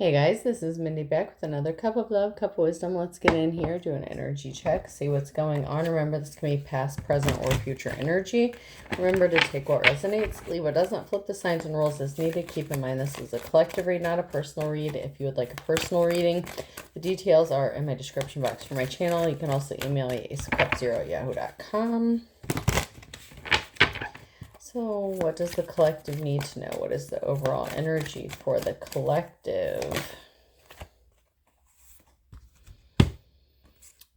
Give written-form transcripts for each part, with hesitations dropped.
Hey guys, this is Mindy back with another cup of love, cup of wisdom. Let's get in here, do an energy check, see what's going on. Remember, this can be past, present, or future energy. Remember to take what resonates, leave what doesn't, flip the signs and rules as needed. Keep in mind this is a collective read, not a personal read. If you would like a personal reading, the details are in my description box for my channel. You can also email me acecup0@yahoo.com. So what does the collective need to know? What is the overall energy for the collective?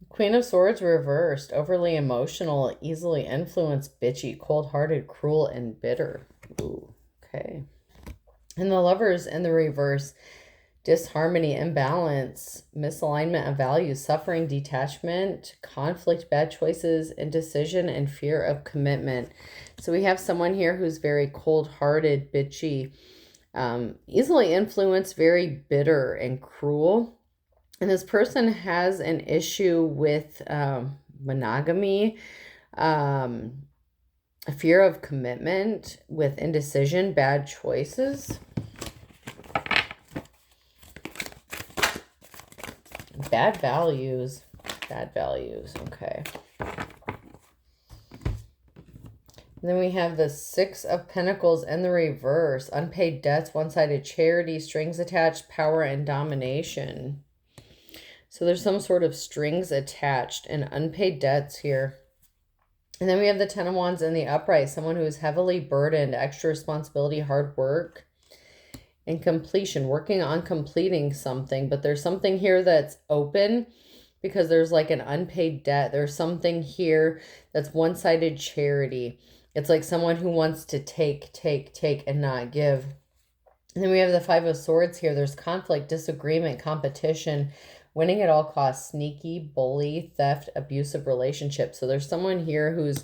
Queen of Swords reversed. Overly emotional, easily influenced, bitchy, cold-hearted, cruel, and bitter. Ooh, okay. And the Lovers in the reverse. Disharmony, imbalance, misalignment of values, suffering, detachment, conflict, bad choices, indecision, and fear of commitment. So we have someone here who's very cold-hearted, bitchy, easily influenced, very bitter and cruel. And this person has an issue with monogamy, a fear of commitment, with indecision, bad choices. Bad values. Okay. And then we have the Six of Pentacles in the reverse. Unpaid debts, one-sided charity, strings attached, power and domination. So there's some sort of strings attached and unpaid debts here. And then we have the Ten of Wands in the upright. Someone who is heavily burdened, extra responsibility, hard work, and completion, working on completing something. But there's something here that's open because there's like an unpaid debt. There's something here that's one-sided charity. It's like someone who wants to take and not give. And then we have the Five of Swords here. There's conflict, disagreement, competition, winning at all costs, sneaky, bully, theft, abusive relationships. So there's someone here who's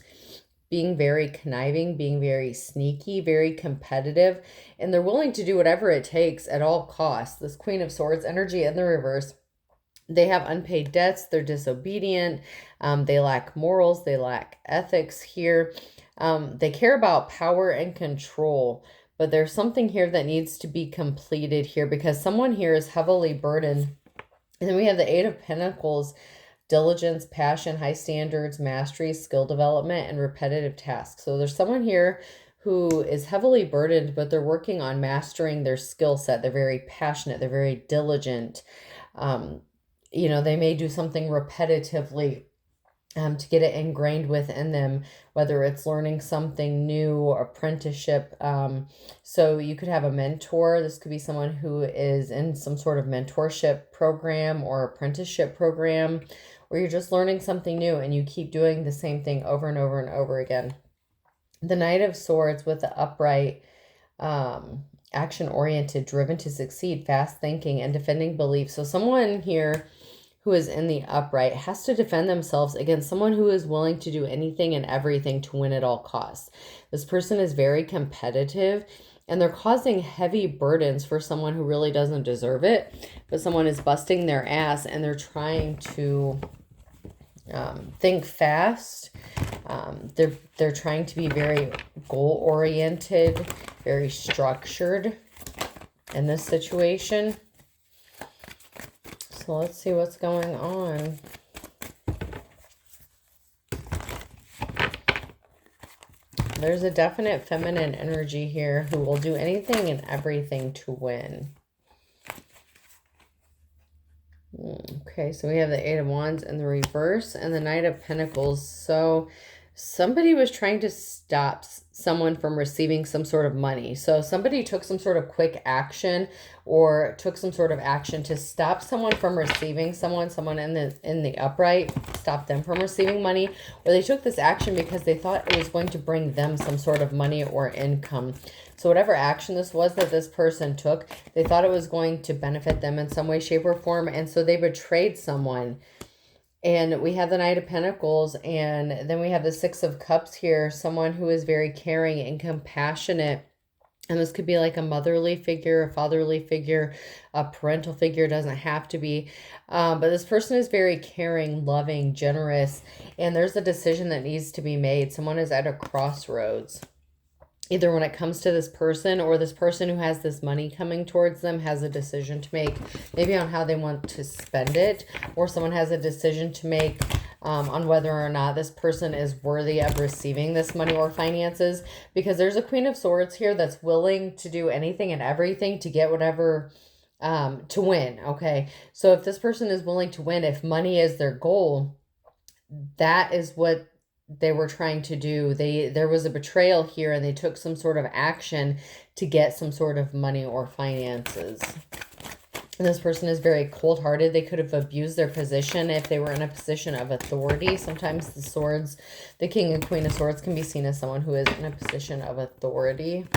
being very conniving, being very sneaky, very competitive, and they're willing to do whatever it takes at all costs. This Queen of Swords energy in the reverse. They have unpaid debts. They're disobedient. They lack morals. They lack ethics here. They care about power and control, but there's something here that needs to be completed here because someone here is heavily burdened. And then we have the Eight of Pentacles, diligence, passion, high standards, mastery, skill development, and repetitive tasks. So there's someone here who is heavily burdened, but they're working on mastering their skill set. They're very passionate. They're very diligent. You know, they may do something repetitively to get it ingrained within them, whether it's learning something new, apprenticeship. So you could have a mentor. This could be someone who is in some sort of mentorship program or apprenticeship program, or you're just learning something new and you keep doing the same thing over and over and over again. The Knight of Swords with the upright, action-oriented, driven to succeed, fast thinking, and defending beliefs. So someone here who is in the upright has to defend themselves against someone who is willing to do anything and everything to win at all costs. This person is very competitive and they're causing heavy burdens for someone who really doesn't deserve it, but someone is busting their ass and they're trying to think fast. They're trying to be very goal-oriented, very structured in this situation. So let's see what's going on. There's a definite feminine energy here who will do anything and everything to win. Okay, so we have the Eight of Wands in the reverse and the Knight of Pentacles. So somebody was trying to stop someone from receiving some sort of money. So somebody took some sort of quick action or took some sort of action to stop someone from receiving someone in the upright, stop them from receiving money, or they took this action because they thought it was going to bring them some sort of money or income. So whatever action this was that this person took, they thought it was going to benefit them in some way, shape, or form, and so they betrayed someone. And we have the Knight of Pentacles, and then we have the Six of Cups here, someone who is very caring and compassionate. And this could be like a motherly figure, a fatherly figure, a parental figure, doesn't have to be. But this person is very caring, loving, generous, and there's a decision that needs to be made. Someone is at a crossroads. either when it comes to this person, or this person who has this money coming towards them has a decision to make, maybe on how they want to spend it, or someone has a decision to make on whether or not this person is worthy of receiving this money or finances, because there's a Queen of Swords here that's willing to do anything and everything to get whatever, to win. Okay, so if this person is willing to win, if money is their goal, that is what they were trying to do. There was a betrayal here, and they took some sort of action to get some sort of money or finances. And this person is very cold-hearted. They could have abused their position if they were in a position of authority. Sometimes the swords, the King and Queen of Swords, can be seen as someone who is in a position of authority.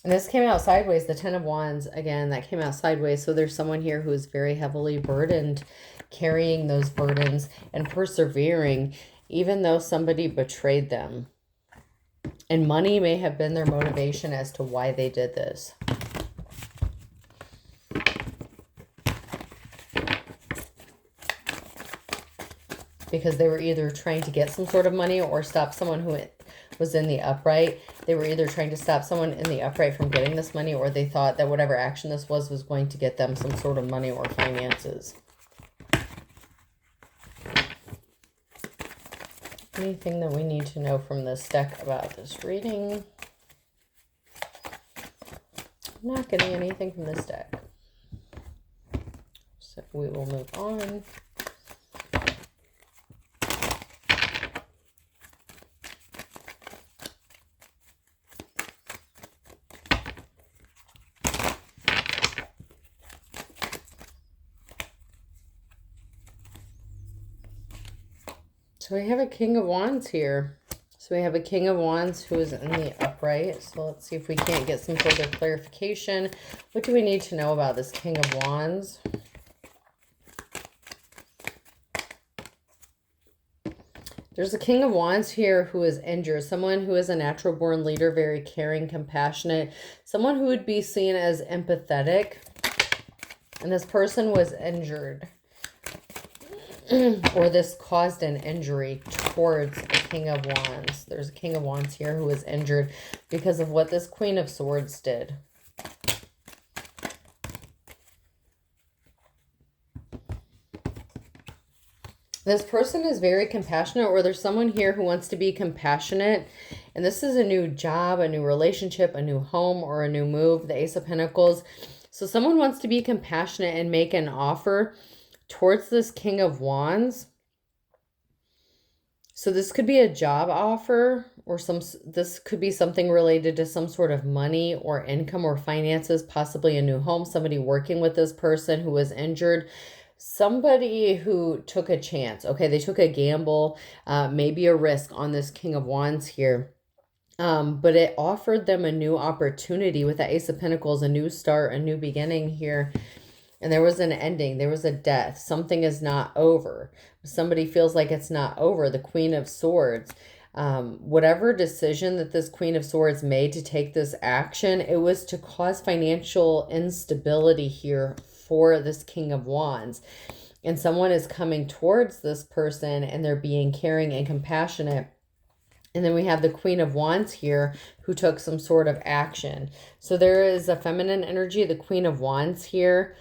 And this came out sideways, the Ten of Wands, again, that came out sideways. So there's someone here who is very heavily burdened, carrying those burdens and persevering, even though somebody betrayed them. And money may have been their motivation as to why they did this. Because they were either trying to get some sort of money or stop someone who was in the upright. They were either trying to stop someone in the upright from getting this money, or they thought that whatever action this was going to get them some sort of money or finances. Anything that we need to know from this deck about this reading? I'm not getting anything from this deck. So we will move on. So we have a King of Wands here. So we have a King of Wands who is in the upright. So let's see if we can't get some further clarification. What do we need to know about this King of Wands? There's a King of Wands here who is injured. Someone who is a natural born leader, very caring, compassionate. Someone who would be seen as empathetic. And this person was injured. Or this caused an injury towards the King of Wands. There's a King of Wands here who was injured because of what this Queen of Swords did. This person is very compassionate, or there's someone here who wants to be compassionate. And this is a new job, a new relationship, a new home, or a new move. The Ace of Pentacles. So someone wants to be compassionate and make an offer towards this King of Wands. So this could be a job offer, or this could be something related to some sort of money or income or finances, possibly a new home, somebody working with this person who was injured, somebody who took a chance. Okay, they took a gamble, maybe a risk on this King of Wands here. But it offered them a new opportunity with the Ace of Pentacles, a new start, a new beginning here. And there was an ending. There was a death. Something is not over. Somebody feels like it's not over. The Queen of Swords. Whatever decision that this Queen of Swords made to take this action, it was to cause financial instability here for this King of Wands. And someone is coming towards this person, and they're being caring and compassionate. And then we have the Queen of Wands here who took some sort of action. So there is a feminine energy, the Queen of Wands here,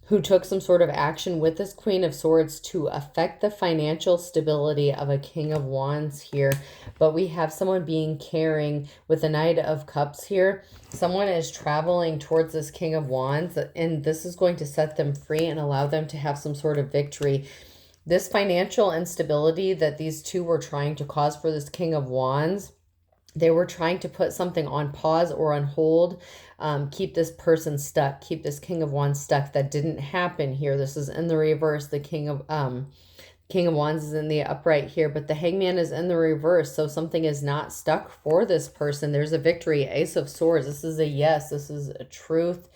who took some sort of action with this Queen of Swords to affect the financial stability of a King of Wands here. But we have someone being caring with the Knight of Cups here. Someone is traveling towards this King of Wands, and this is going to set them free and allow them to have some sort of victory. This financial instability that these two were trying to cause for this King of Wands, they were trying to put something on pause or on hold, keep this person stuck, keep this King of Wands stuck. That didn't happen here. This is in the reverse. The King of Wands is in the upright here, but the Hangman is in the reverse. So something is not stuck for this person. There's a victory. Ace of Swords. This is a yes. This is a truth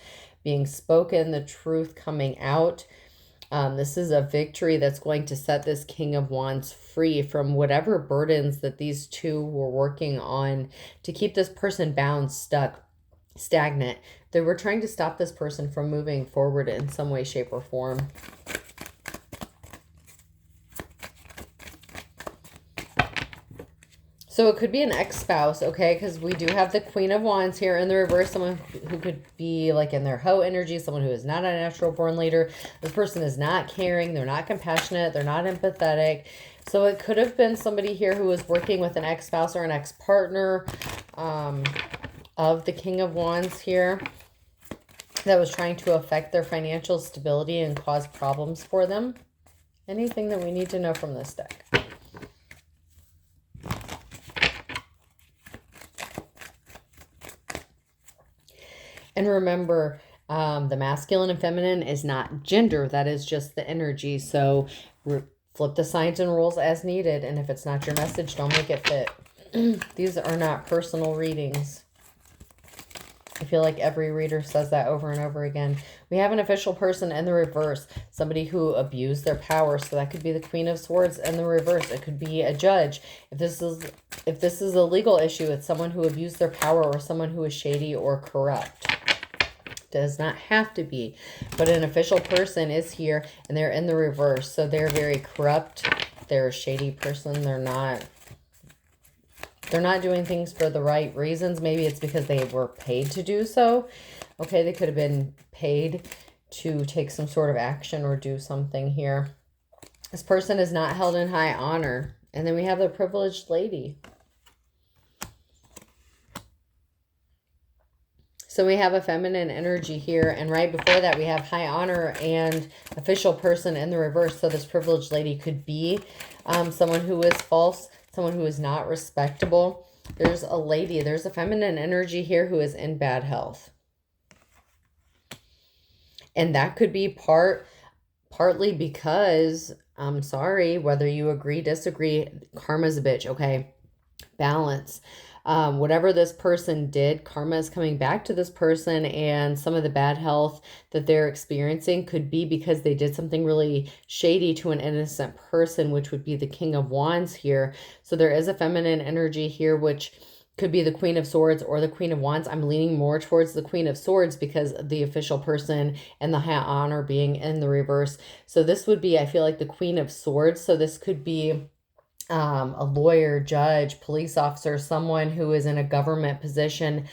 being spoken, the truth coming out. This is a victory that's going to set this King of Wands free from whatever burdens that these two were working on to keep this person bound, stuck, stagnant. They were trying to stop this person from moving forward in some way, shape, or form. So it could be an ex-spouse, okay? Because we do have the Queen of Wands here in the reverse. Someone who could be like in their hoe energy, someone who is not a natural born leader. This person is not caring. They're not compassionate. They're not empathetic. So it could have been somebody here who was working with an ex-spouse or an ex-partner of the King of Wands here that was trying to affect their financial stability and cause problems for them. Anything that we need to know from this deck? And remember, the masculine and feminine is not gender. That is just the energy. So flip the signs and rules as needed. And if it's not your message, don't make it fit. These are not personal readings. I feel like every reader says that over and over again. We have an official person in the reverse. Somebody who abused their power. So that could be the Queen of Swords in the reverse. It could be a judge. If this is a legal issue, it's someone who abused their power or someone who is shady or corrupt. Does not have to be, but an official person is here and they're in the reverse. So they're very corrupt. They're a shady person. They're not doing things for the right reasons. Maybe it's because they were paid to do so. Okay, they could have been paid to take some sort of action or do something here. This person is not held in high honor. And then we have the privileged lady. So we have a feminine energy here. And right before that, we have high honor and official person in the reverse. So this privileged lady could be someone who is false, someone who is not respectable. There's a lady. There's a feminine energy here who is in bad health. And that could be partly because, I'm sorry, whether you agree, disagree, karma's a bitch, okay? Balance. Whatever this person did, karma is coming back to this person, and some of the bad health that they're experiencing could be because they did something really shady to an innocent person, which would be the King of Wands here. So there is a feminine energy here, which could be the Queen of Swords or the Queen of Wands. I'm leaning more towards the Queen of Swords because the official person and the high honor being in the reverse. So this would be, I feel like, the Queen of Swords. So this could be a lawyer, judge, police officer, someone who is in a government position,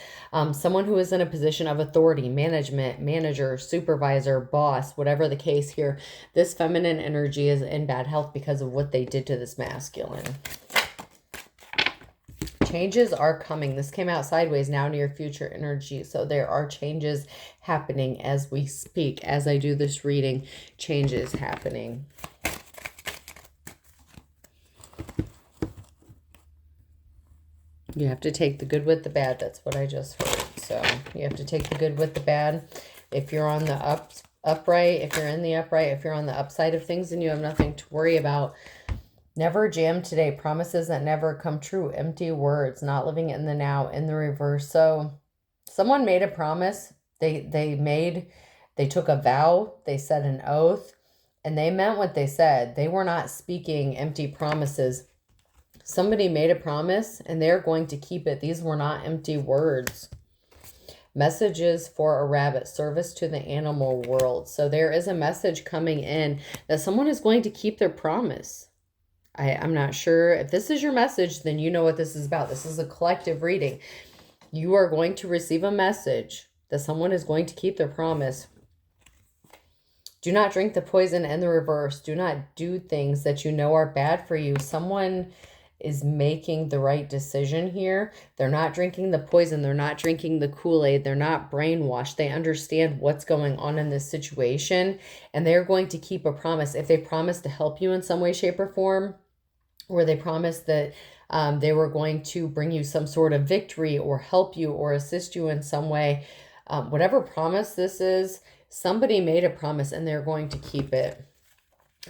someone who is in a position of authority, management, manager, supervisor, boss, whatever the case here. This feminine energy is in bad health because of what they did to this masculine. Changes are coming. This came out sideways, now near future energy. So there are changes happening as we speak. As I do this reading, changes happening. You have to take the good with the bad. That's what I just heard. So you have to take the good with the bad. If you're on the upright, if you're in the upright, if you're on the upside of things, then you have nothing to worry about. Never jam today. Promises that never come true. Empty words. Not living in the now. In the reverse. So someone made a promise. They took a vow. They said an oath. And they meant what they said. They were not speaking empty promises. Somebody made a promise and they're going to keep it. These were not empty words. Messages for a rabbit. Service to the animal world. So there is a message coming in that someone is going to keep their promise. I'm not sure if this is your message, then you know what this is about. This is a collective reading. You are going to receive a message that someone is going to keep their promise. Do not drink the poison in the reverse. Do not do things that you know are bad for you. Someone is making the right decision here. They're not drinking the poison. They're not drinking the Kool-Aid. They're not brainwashed. They understand what's going on in this situation, and they're going to keep a promise. If they promise to help you in some way, shape, or form, or they promise that they were going to bring you some sort of victory or help you or assist you in some way, whatever promise this is, somebody made a promise and they're going to keep it.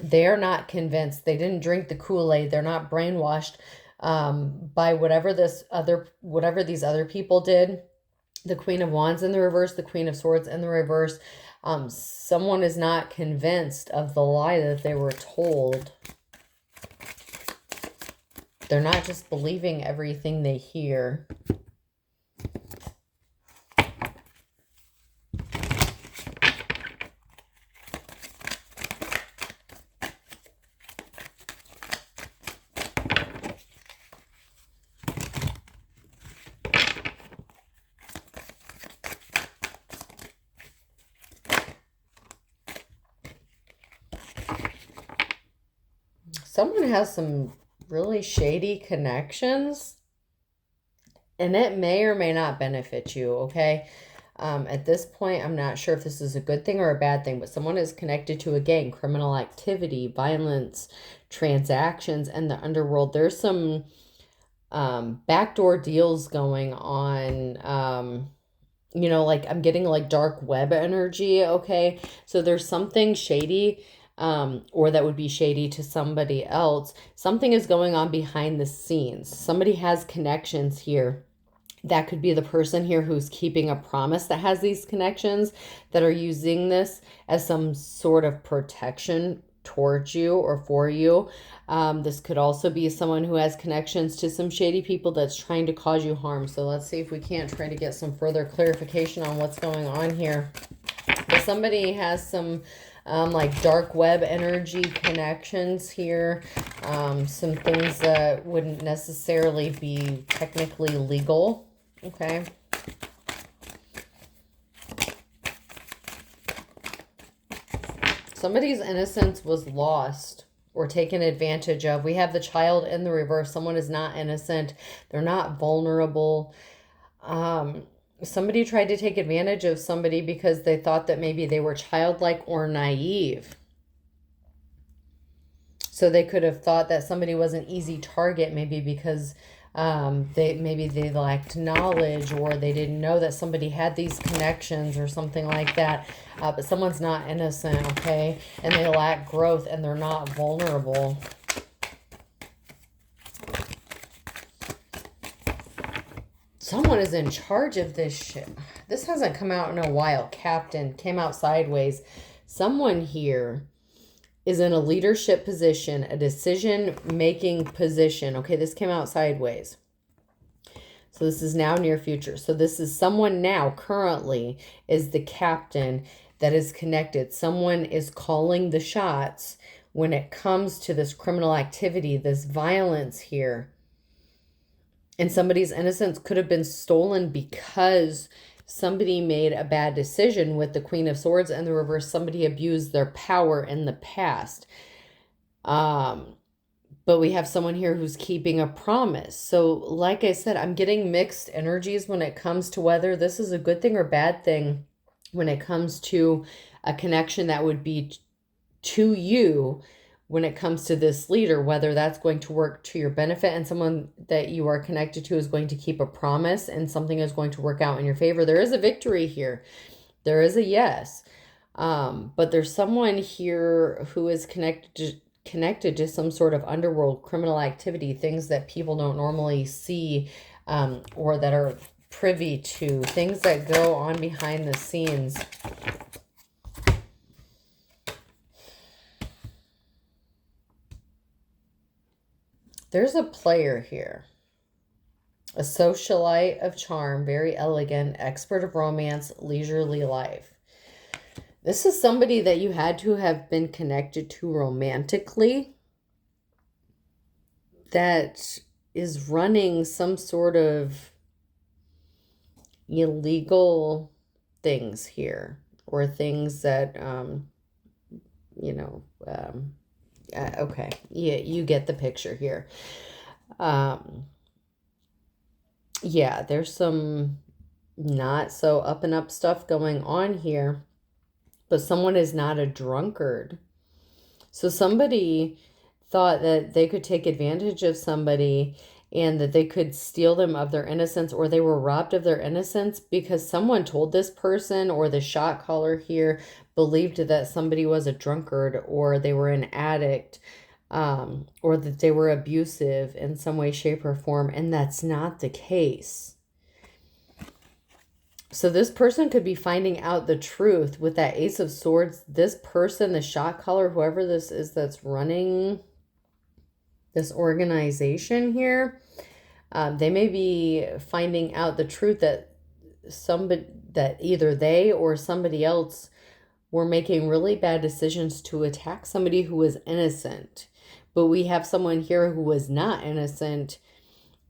They're not convinced. They didn't drink the Kool-Aid. They're not brainwashed by whatever these other people did. The Queen of Wands in the reverse, the Queen of Swords in the reverse. Someone is not convinced of the lie that they were told. They're not just believing everything they hear. someone has some really shady connections, and it may or may not benefit you, okay? At this point, I'm not sure if this is a good thing or a bad thing, but someone is connected to a gang, criminal activity, violence, transactions, and the underworld. There's some backdoor deals going on. You know, like I'm getting like dark web energy, okay? So there's something shady, or that would be shady to somebody else. Something is going on behind the scenes. Somebody has connections here. That could be the person here who's keeping a promise that has these connections, that are using this as some sort of protection towards you or for you. This could also be someone who has connections to some shady people that's trying to cause you harm. So let's see if we can't try to get some further clarification on what's going on here. But somebody has some like dark web energy connections here. Some things that wouldn't necessarily be technically legal. Okay. Somebody's innocence was lost or taken advantage of. We have the child in the reverse. Someone is not innocent. They're not vulnerable. Somebody tried to take advantage of somebody because they thought that maybe they were childlike or naive. So they could have thought that somebody was an easy target, maybe because they lacked knowledge, or they didn't know that somebody had these connections or something like that. But someone's not innocent, okay? And they lack growth, and they're not vulnerable. Someone is in charge of this shit. This hasn't come out in a while. Captain came out sideways. Someone here is in a leadership position, a decision-making position. Okay, this came out sideways. So this is now near future. So this is someone now currently is the captain that is connected. Someone is calling the shots when it comes to this criminal activity, this violence here. And somebody's innocence could have been stolen because somebody made a bad decision with the Queen of Swords and the reverse. Somebody abused their power in the past. But we have someone here who's keeping a promise. So like I said, I'm getting mixed energies when it comes to whether this is a good thing or bad thing when it comes to a connection that would be to you when it comes to this leader, whether that's going to work to your benefit and someone that you are connected to is going to keep a promise and something is going to work out in your favor. There is a victory here. There is a yes. But there's someone here who is connected to some sort of underworld criminal activity, things that people don't normally see, or that are privy to, things that go on behind the scenes. There's a player here, a socialite of charm, very elegant, expert of romance, leisurely life. This is somebody that you had to have been connected to romantically, that is running some sort of illegal things here, or things that, okay, yeah, you get the picture here. Yeah, there's some not so up and up stuff going on here, but someone is not a drunkard. So somebody thought that they could take advantage of somebody and that they could steal them of their innocence, or they were robbed of their innocence because someone told this person, or the shot caller here believed that somebody was a drunkard, or they were an addict, or that they were abusive in some way, shape, or form, and that's not the case. So this person could be finding out the truth with that Ace of Swords. This person, the shot caller, whoever this is that's running this organization here, they may be finding out the truth that either they or somebody else were making really bad decisions to attack somebody who was innocent. But we have someone here who was not innocent,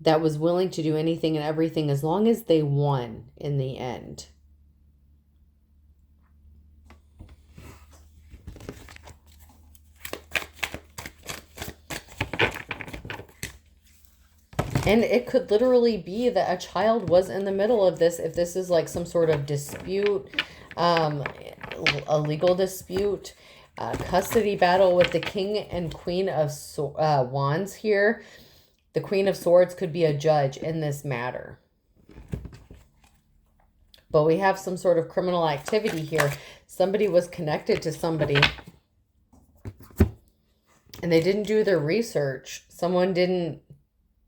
that was willing to do anything and everything as long as they won in the end. And it could literally be that a child was in the middle of this. If this is like some sort of dispute, a legal dispute, custody battle with the King and Queen of Wands here. The Queen of Swords could be a judge in this matter. But we have some sort of criminal activity here. Somebody was connected to somebody and they didn't do their research. Someone didn't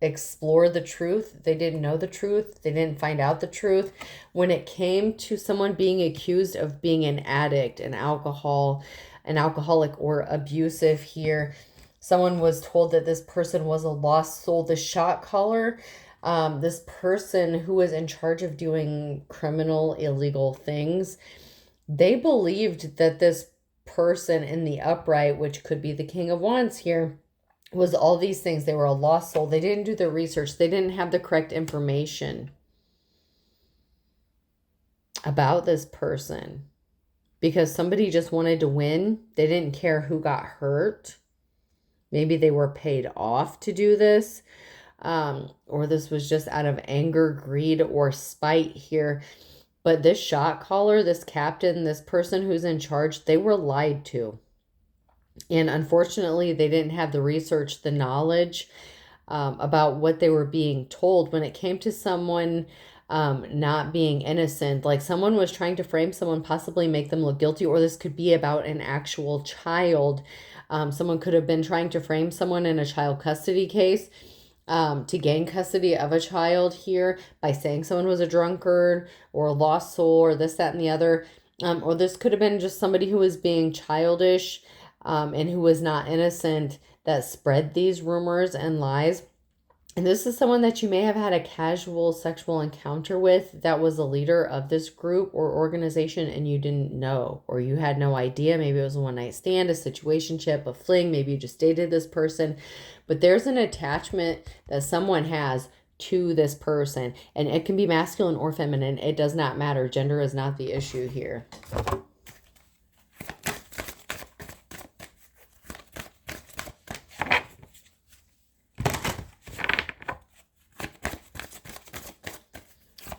explore the truth. They didn't know the truth. They didn't find out the truth. When it came to someone being accused of being an addict, an alcoholic or abusive here, someone was told that this person was a lost soul. The shot caller, this person who was in charge of doing criminal, illegal things, they believed that this person in the upright, which could be the King of Wands here, was all these things. They were a lost soul. They didn't do their research. They didn't have the correct information about this person because somebody just wanted to win. They didn't care who got hurt. Maybe they were paid off to do this, or this was just out of anger, greed, or spite here. But this shot caller, this captain, this person who's in charge, they were lied to. And unfortunately, they didn't have the research, the knowledge about what they were being told when it came to someone not being innocent. Like someone was trying to frame someone, possibly make them look guilty, or this could be about an actual child. Someone could have been trying to frame someone in a child custody case to gain custody of a child here by saying someone was a drunkard or a lost soul or this, that, and the other. Or this could have been just somebody who was being childish and who was not innocent that spread these rumors and lies. And this is someone that you may have had a casual sexual encounter with that was a leader of this group or organization and you didn't know, or you had no idea. Maybe it was a one-night stand, a situationship, a fling. Maybe you just dated this person. But there's an attachment that someone has to this person. And it can be masculine or feminine. It does not matter. Gender is not the issue here.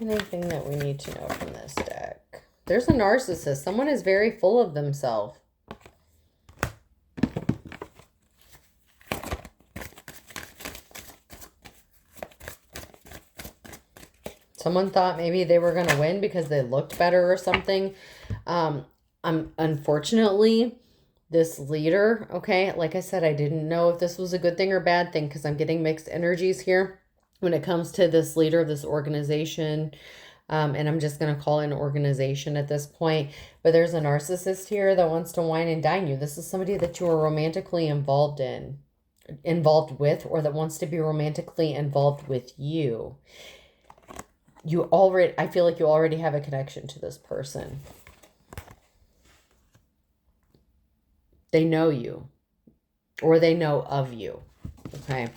Anything that we need to know from this deck? There's a narcissist. Someone is very full of themselves. Someone thought maybe they were going to win because they looked better or something. Unfortunately, this leader, okay, like I said, I didn't know if this was a good thing or bad thing because I'm getting mixed energies here when it comes to this leader of this organization. And I'm just going to call it an organization at this point. But there's a narcissist here that wants to wine and dine you. This is somebody that you are romantically involved with, or that wants to be romantically involved with you. I feel like you already have a connection to this person. They know you, or they know of you, okay?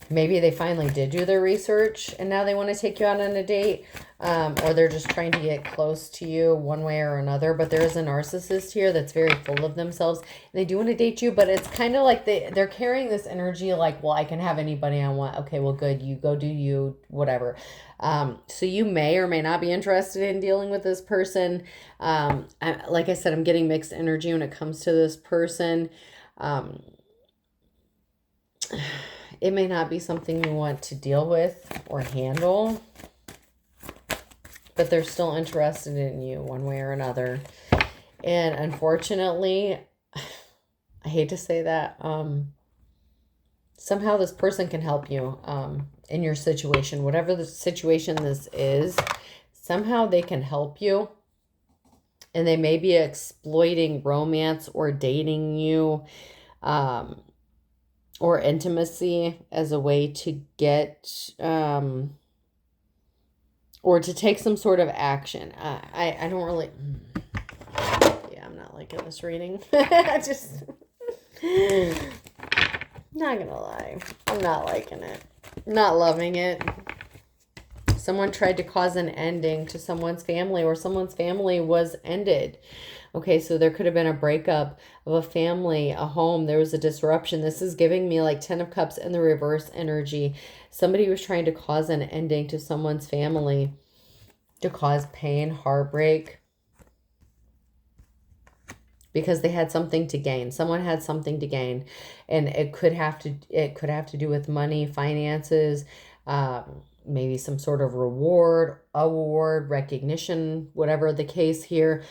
Maybe they finally did do their research and now they want to take you out on a date, or they're just trying to get close to you one way or another. But there's a narcissist here that's very full of themselves and they do want to date you, but it's kind of like they're carrying this energy like, well, I can have anybody I want. Okay, well, good. You go do you, whatever. So you may or may not be interested in dealing with this person. Like I said, I'm getting mixed energy when it comes to this person. It may not be something you want to deal with or handle, but they're still interested in you one way or another. And unfortunately, I hate to say that, somehow this person can help you in your situation. Whatever the situation this is, somehow they can help you. And they may be exploiting romance or dating you, or intimacy as a way to get, or to take some sort of action. I don't really, yeah, I'm not liking this reading. Just, not gonna lie, I'm not liking it. Not loving it. Someone tried to cause an ending to someone's family, or someone's family was ended. Okay, so there could have been a breakup of a family, a home. There was a disruption. This is giving me like 10 of Cups in the reverse energy. Somebody was trying to cause an ending to someone's family, to cause pain, heartbreak, because they had something to gain. Someone had something to gain, and it could have to do with money, finances, maybe some sort of reward, award, recognition, whatever the case here.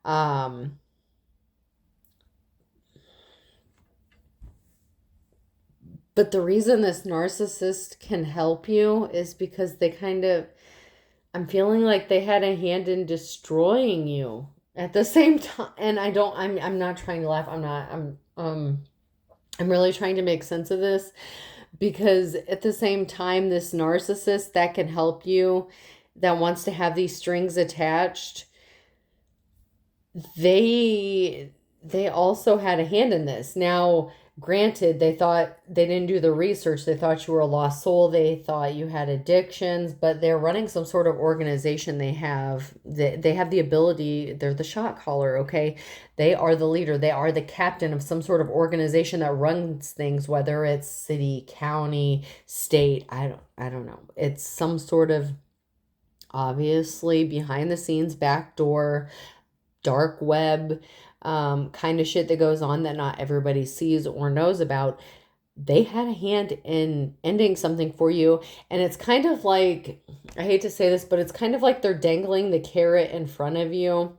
But the reason this narcissist can help you is because they kind of, I'm feeling like they had a hand in destroying you at the same time. And I'm not trying to laugh. I'm really trying to make sense of this, because at the same time, this narcissist that can help you, that wants to have these strings attached, they also had a hand in this. Now, granted, they thought, they didn't do the research. They thought you were a lost soul. They thought you had addictions, but they're running some sort of organization. They have the ability. They're the shot caller. Okay. They are the leader. They are the captain of some sort of organization that runs things, whether it's city, county, state. I don't know. It's some sort of, obviously, behind the scenes, backdoor, dark web, kind of shit that goes on that not everybody sees or knows about. They had a hand in ending something for you. And it's kind of like, I hate to say this, but it's kind of like they're dangling the carrot in front of you.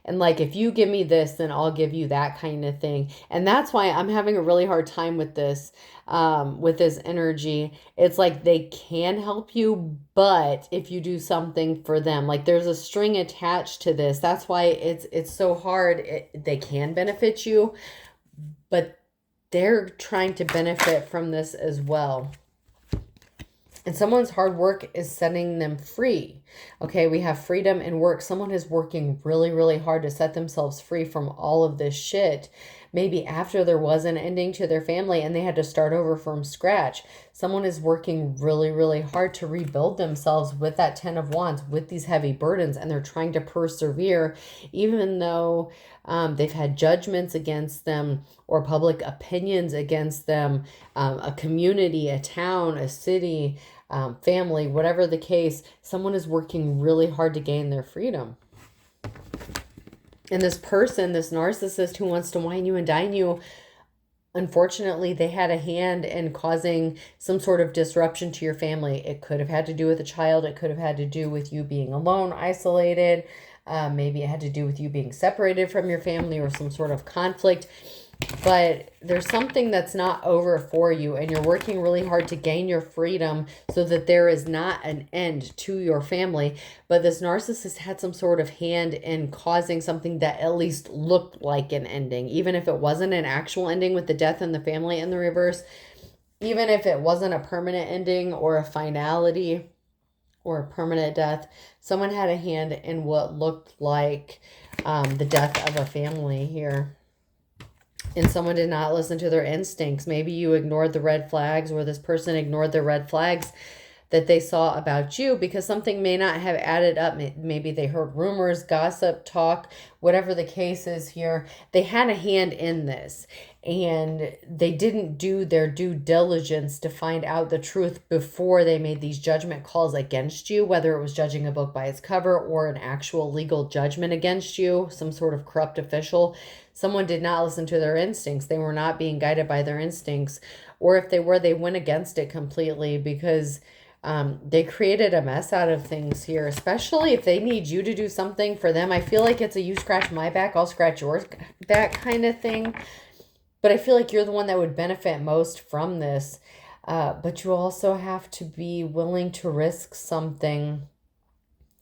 And like, if you give me this, then I'll give you that kind of thing. And that's why I'm having a really hard time with this energy. It's like they can help you, but if you do something for them, like there's a string attached to this. That's why it's so hard. They can benefit you, but they're trying to benefit from this as well. And someone's hard work is setting them free. Okay, we have freedom and work. Someone is working really, really hard to set themselves free from all of this shit. Maybe after there was an ending to their family and they had to start over from scratch. Someone is working really, really hard to rebuild themselves with that 10 of Wands, with these heavy burdens, and they're trying to persevere, even though they've had judgments against them or public opinions against them, a community, a town, a city, family, whatever the case. Someone is working really hard to gain their freedom. And this person, this narcissist who wants to wine you and dine you, unfortunately, they had a hand in causing some sort of disruption to your family. It could have had to do with a child. It could have had to do with you being alone, isolated. Maybe it had to do with you being separated from your family or some sort of conflict. But there's something that's not over for you, and you're working really hard to gain your freedom so that there is not an end to your family. But this narcissist had some sort of hand in causing something that at least looked like an ending, even if it wasn't an actual ending with the death in the family in the reverse, even if it wasn't a permanent ending or a finality or a permanent death. Someone had a hand in what looked like the death of a family here. And someone did not listen to their instincts. Maybe you ignored the red flags, or this person ignored the red flags that they saw about you, because something may not have added up. Maybe they heard rumors, gossip, talk, whatever the case is here. They had a hand in this, and they didn't do their due diligence to find out the truth before they made these judgment calls against you, whether it was judging a book by its cover or an actual legal judgment against you, some sort of corrupt official. Someone did not listen to their instincts. They were not being guided by their instincts. Or if they were, they went against it completely, because they created a mess out of things here, especially if they need you to do something for them. I feel like it's a you scratch my back, I'll scratch yours back kind of thing. But I feel like you're the one that would benefit most from this. But you also have to be willing to risk something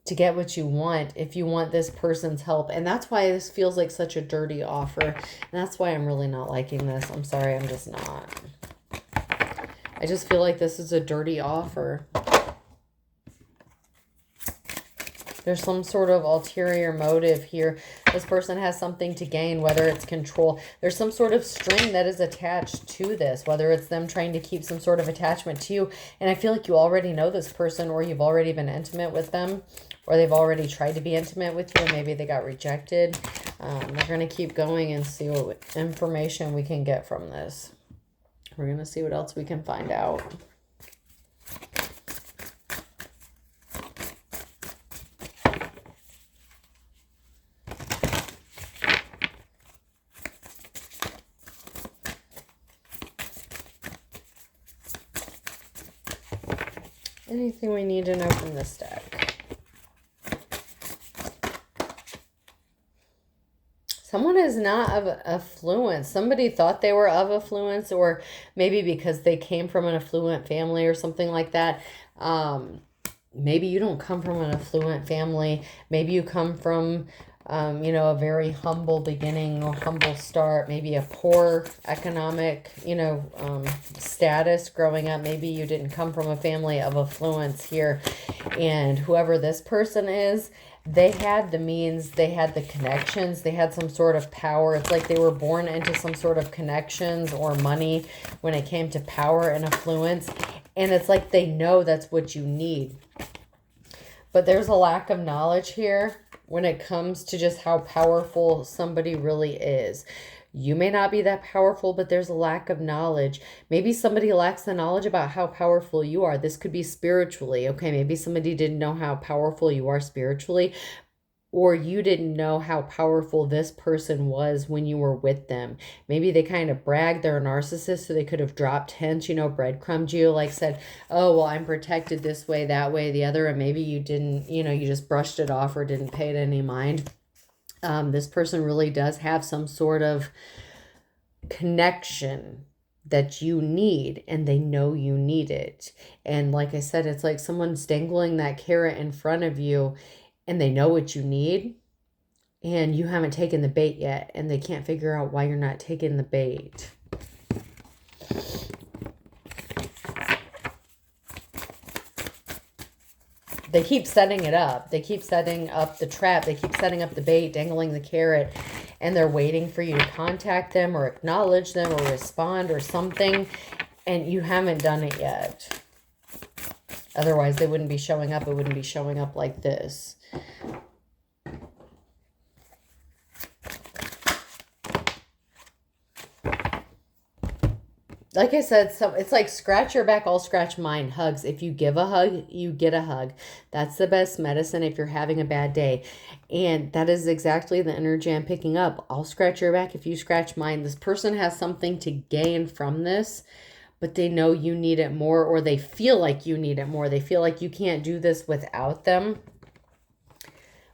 to get what you want, if you want this person's help. And that's why this feels like such a dirty offer. And that's why I'm really not liking this. I'm sorry, I'm just not. I just feel like this is a dirty offer. There's some sort of ulterior motive here. This person has something to gain, whether it's control. There's some sort of string that is attached to this, whether it's them trying to keep some sort of attachment to you. And I feel like you already know this person, or you've already been intimate with them, or they've already tried to be intimate with you, and maybe they got rejected. We're going to keep going and see what information we can get from this. We're going to see what else we can find out. Anything we need to know from this deck? Someone is not of affluence. Somebody thought they were of affluence, or maybe because they came from an affluent family or something like that. Maybe you don't come from an affluent family. Maybe you come from, you know, a very humble beginning or humble start. Maybe a poor economic, you know, status growing up. Maybe you didn't come from a family of affluence here. And whoever this person is, they had the means, they had the connections, they had some sort of power. It's like they were born into some sort of connections or money when it came to power and affluence. And it's like they know that's what you need. But there's a lack of knowledge here when it comes to just how powerful somebody really is. You may not be that powerful, but there's a lack of knowledge. Maybe somebody lacks the knowledge about how powerful you are. This could be spiritually. Okay, maybe somebody didn't know how powerful you are spiritually, or you didn't know how powerful this person was when you were with them. Maybe they kind of bragged they're a narcissist, so they could have dropped hints, you know, breadcrumbed you, like said, oh, well, I'm protected this way, that way, the other, and maybe you didn't, you know, you just brushed it off or didn't pay it any mind. This person really does have some sort of connection that you need, and they know you need it. And like I said, it's like someone's dangling that carrot in front of you, and they know what you need, and you haven't taken the bait yet, and they can't figure out why you're not taking the bait. They keep setting it up. They keep setting up the trap. They keep setting up the bait, dangling the carrot, and they're waiting for you to contact them or acknowledge them or respond or something, and you haven't done it yet. Otherwise, they wouldn't be showing up. It wouldn't be showing up like this. Like I said, so it's like scratch your back, I'll scratch mine. Hugs. If you give a hug, you get a hug. That's the best medicine if you're having a bad day. And that is exactly the energy I'm picking up. I'll scratch your back if you scratch mine. This person has something to gain from this, but they know you need it more, or they feel like you need it more. They feel like you can't do this without them.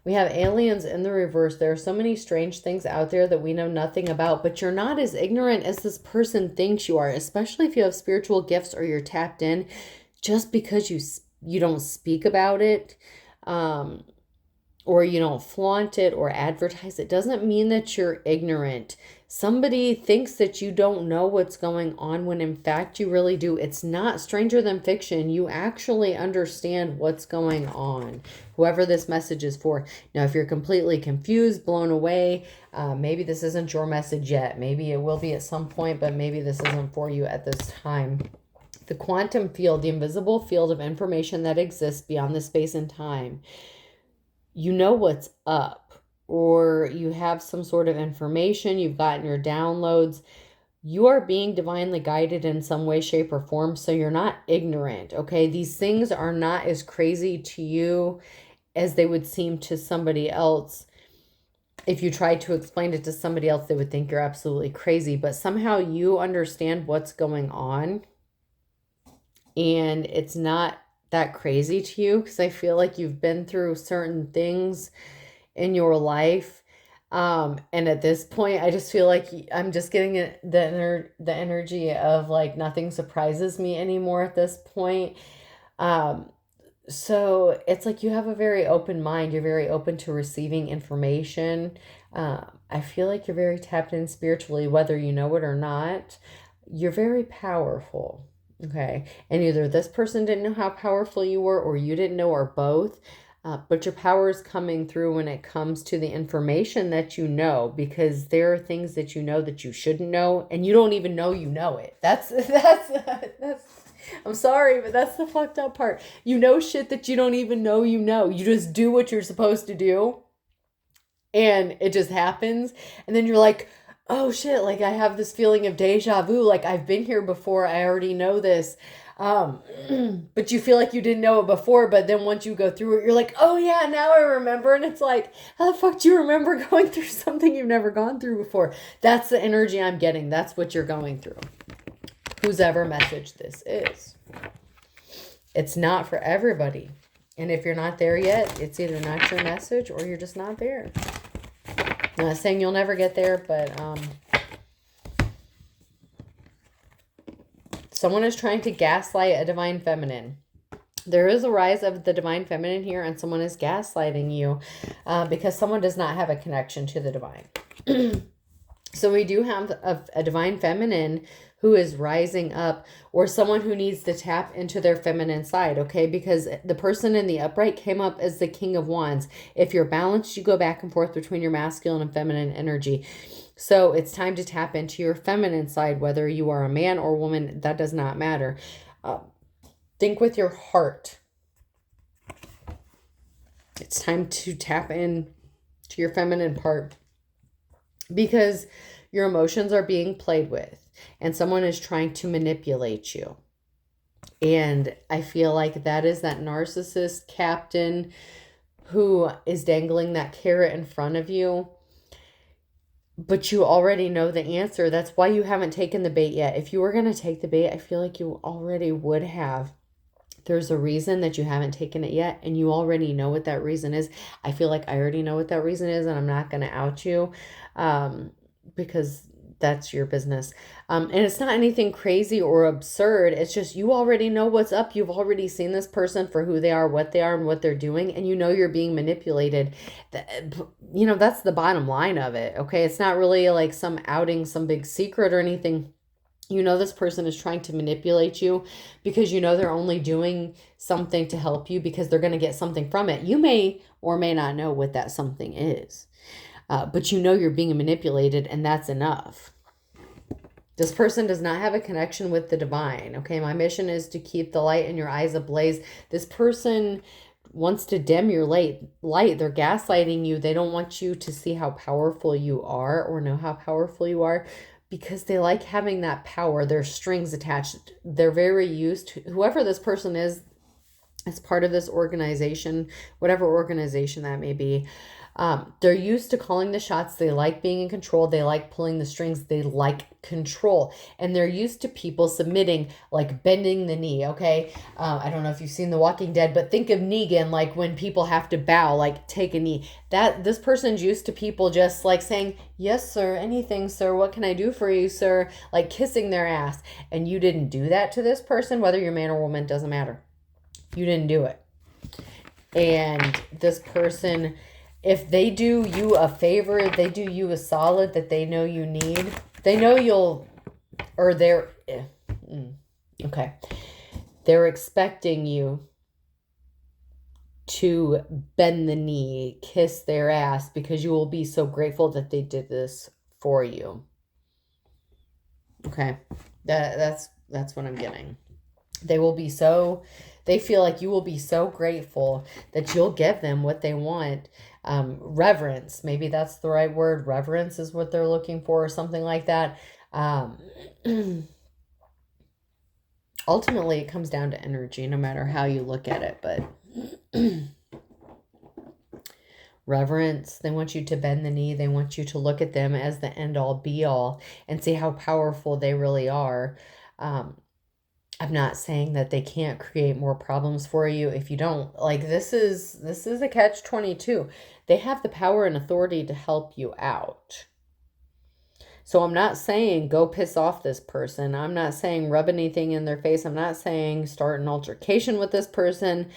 We have aliens in the reverse. There are so many strange things out there that we know nothing about, but you're not as ignorant as this person thinks you are, especially if you have spiritual gifts or you're tapped in. Just because you don't speak about it, or you don't flaunt it or advertise it, doesn't mean that you're ignorant. Somebody thinks that you don't know what's going on when in fact you really do. It's not stranger than fiction. You actually understand what's going on, whoever this message is for. Now, if you're completely confused, blown away, maybe this isn't your message yet. Maybe it will be at some point, but maybe this isn't for you at this time. The quantum field, the invisible field of information that exists beyond the space and time. You know what's up, or you have some sort of information, you've gotten your downloads, you are being divinely guided in some way, shape, or form, so you're not ignorant, okay? These things are not as crazy to you as they would seem to somebody else. If you tried to explain it to somebody else, they would think you're absolutely crazy, but somehow you understand what's going on, and it's not that crazy to you, because I feel like you've been through certain things in your life, and at this point I just feel like I'm just getting the energy of like nothing surprises me anymore at this point. So it's like you have a very open mind. You're very open to receiving information. I feel like you're very tapped in spiritually, whether you know it or not. You're very powerful. Okay. And either this person didn't know how powerful you were, or you didn't know, or both. But your power is coming through when it comes to the information that you know, because there are things that you know that you shouldn't know, and you don't even know you know it. That's I'm sorry, but that's the fucked up part. You know shit that you don't even know you know. You just do what you're supposed to do, and it just happens, and then you're like, oh shit, like I have this feeling of deja vu, like I've been here before, I already know this. um but you feel like you didn't know it before, but then once you go through it, you're like, oh yeah, now I remember. And it's like, how the fuck do you remember going through something you've never gone through before? That's the energy I'm getting. That's what you're going through, whose ever message this is. It's not for everybody, and if you're not there yet, it's either not your message or you're just not there. I'm not saying you'll never get there, but someone is trying to gaslight a divine feminine. There is a rise of the divine feminine here, and someone is gaslighting you because someone does not have a connection to the divine. So we do have a divine feminine who is rising up, or someone who needs to tap into their feminine side, okay? Because the person in the upright came up as the King of Wands. If you're balanced, you go back and forth between your masculine and feminine energy. So it's time to tap into your feminine side, whether you are a man or woman, that does not matter. Think with your heart. It's time to tap in to your feminine part, because your emotions are being played with and someone is trying to manipulate you. And I feel like that is that narcissist captain who is dangling that carrot in front of you, but you already know the answer. That's why you haven't taken the bait yet. If you were going to take the bait, I feel like you already would have. There's a reason that you haven't taken it yet, and you already know what that reason is. I feel like I already know what that reason is, and I'm not going to out you because that's your business. And it's not anything crazy or absurd. It's just you already know what's up. You've already seen this person for who they are, and what they're doing, and you know you're being manipulated. That's the bottom line of it, okay? It's not really like some outing, some big secret or anything. You know this person is trying to manipulate you because you know they're only doing something to help you because they're going to get something from it. You may or may not know what that something is, but you know you're being manipulated, and that's enough. This person does not have a connection with the divine, okay? My mission is to keep the light in your eyes ablaze. This person wants to dim your light. They're gaslighting you. They don't want you to see how powerful you are or know how powerful you are, because they like having that power. There's strings attached. They're very used to whoever this person is as part of this organization, whatever organization that may be. They're used to calling the shots. They like being in control. They like pulling the strings. They like control. And they're used to people submitting, like bending the knee, okay? I don't know if you've seen The Walking Dead, but think of Negan, like when people have to bow, like take a knee. This person's used to people just like saying, yes, sir, anything, sir, what can I do for you, sir? Like kissing their ass. And you didn't do that to this person, whether you're man or woman, doesn't matter. You didn't do it. And this person, if they do you a favor, they do you a solid that they know you need, they know you'll, or they're, okay, they're expecting you to bend the knee, kiss their ass, because you will be so grateful that they did this for you. Okay, that's what I'm getting. They feel like you will be so grateful that you'll give them what they want. Reverence, maybe that's the right word. Reverence is what they're looking for, or something like that. Ultimately, it comes down to energy, no matter how you look at it. But reverence, they want you to bend the knee. They want you to look at them as the end all be all and see how powerful they really are. I'm not saying that they can't create more problems for you if you don't. Like, this is a catch-22. They have the power and authority to help you out. So I'm not saying go piss off this person. I'm not saying rub anything in their face. I'm not saying start an altercation with this person.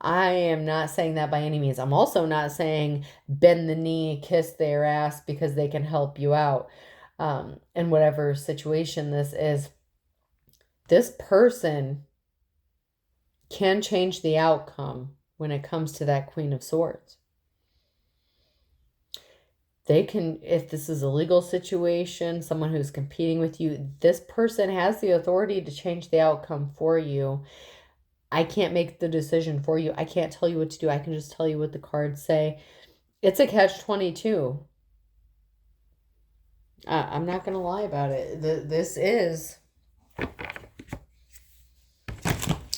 I am not saying that by any means. I'm also not saying bend the knee, kiss their ass because they can help you out in whatever situation this is. This person can change the outcome when it comes to that Queen of Swords. They can, if this is a legal situation, someone who's competing with you, this person has the authority to change the outcome for you. I can't make the decision for you. I can't tell you what to do. I can just tell you what the cards say. It's a catch-22. I'm not going to lie about it. This is a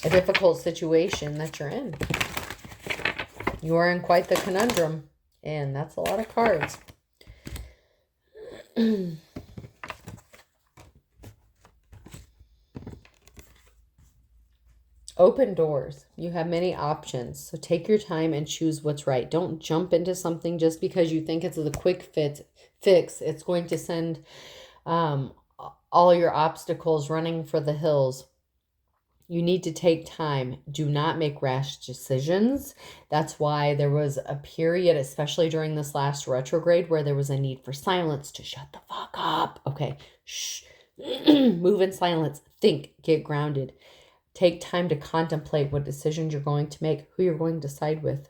difficult situation that you're in. You are in quite the conundrum, and that's a lot of cards. Open doors. You have many options, so take your time and choose what's right. Don't jump into something just because you think it's a quick fix. It's going to send all your obstacles running for the hills. You need to take time. Do not make rash decisions. That's why there was a period, especially during this last retrograde, where there was a need for silence to shut the fuck up. Okay, shh. Move in silence. Think. Get grounded. Take time to contemplate what decisions you're going to make, who you're going to side with.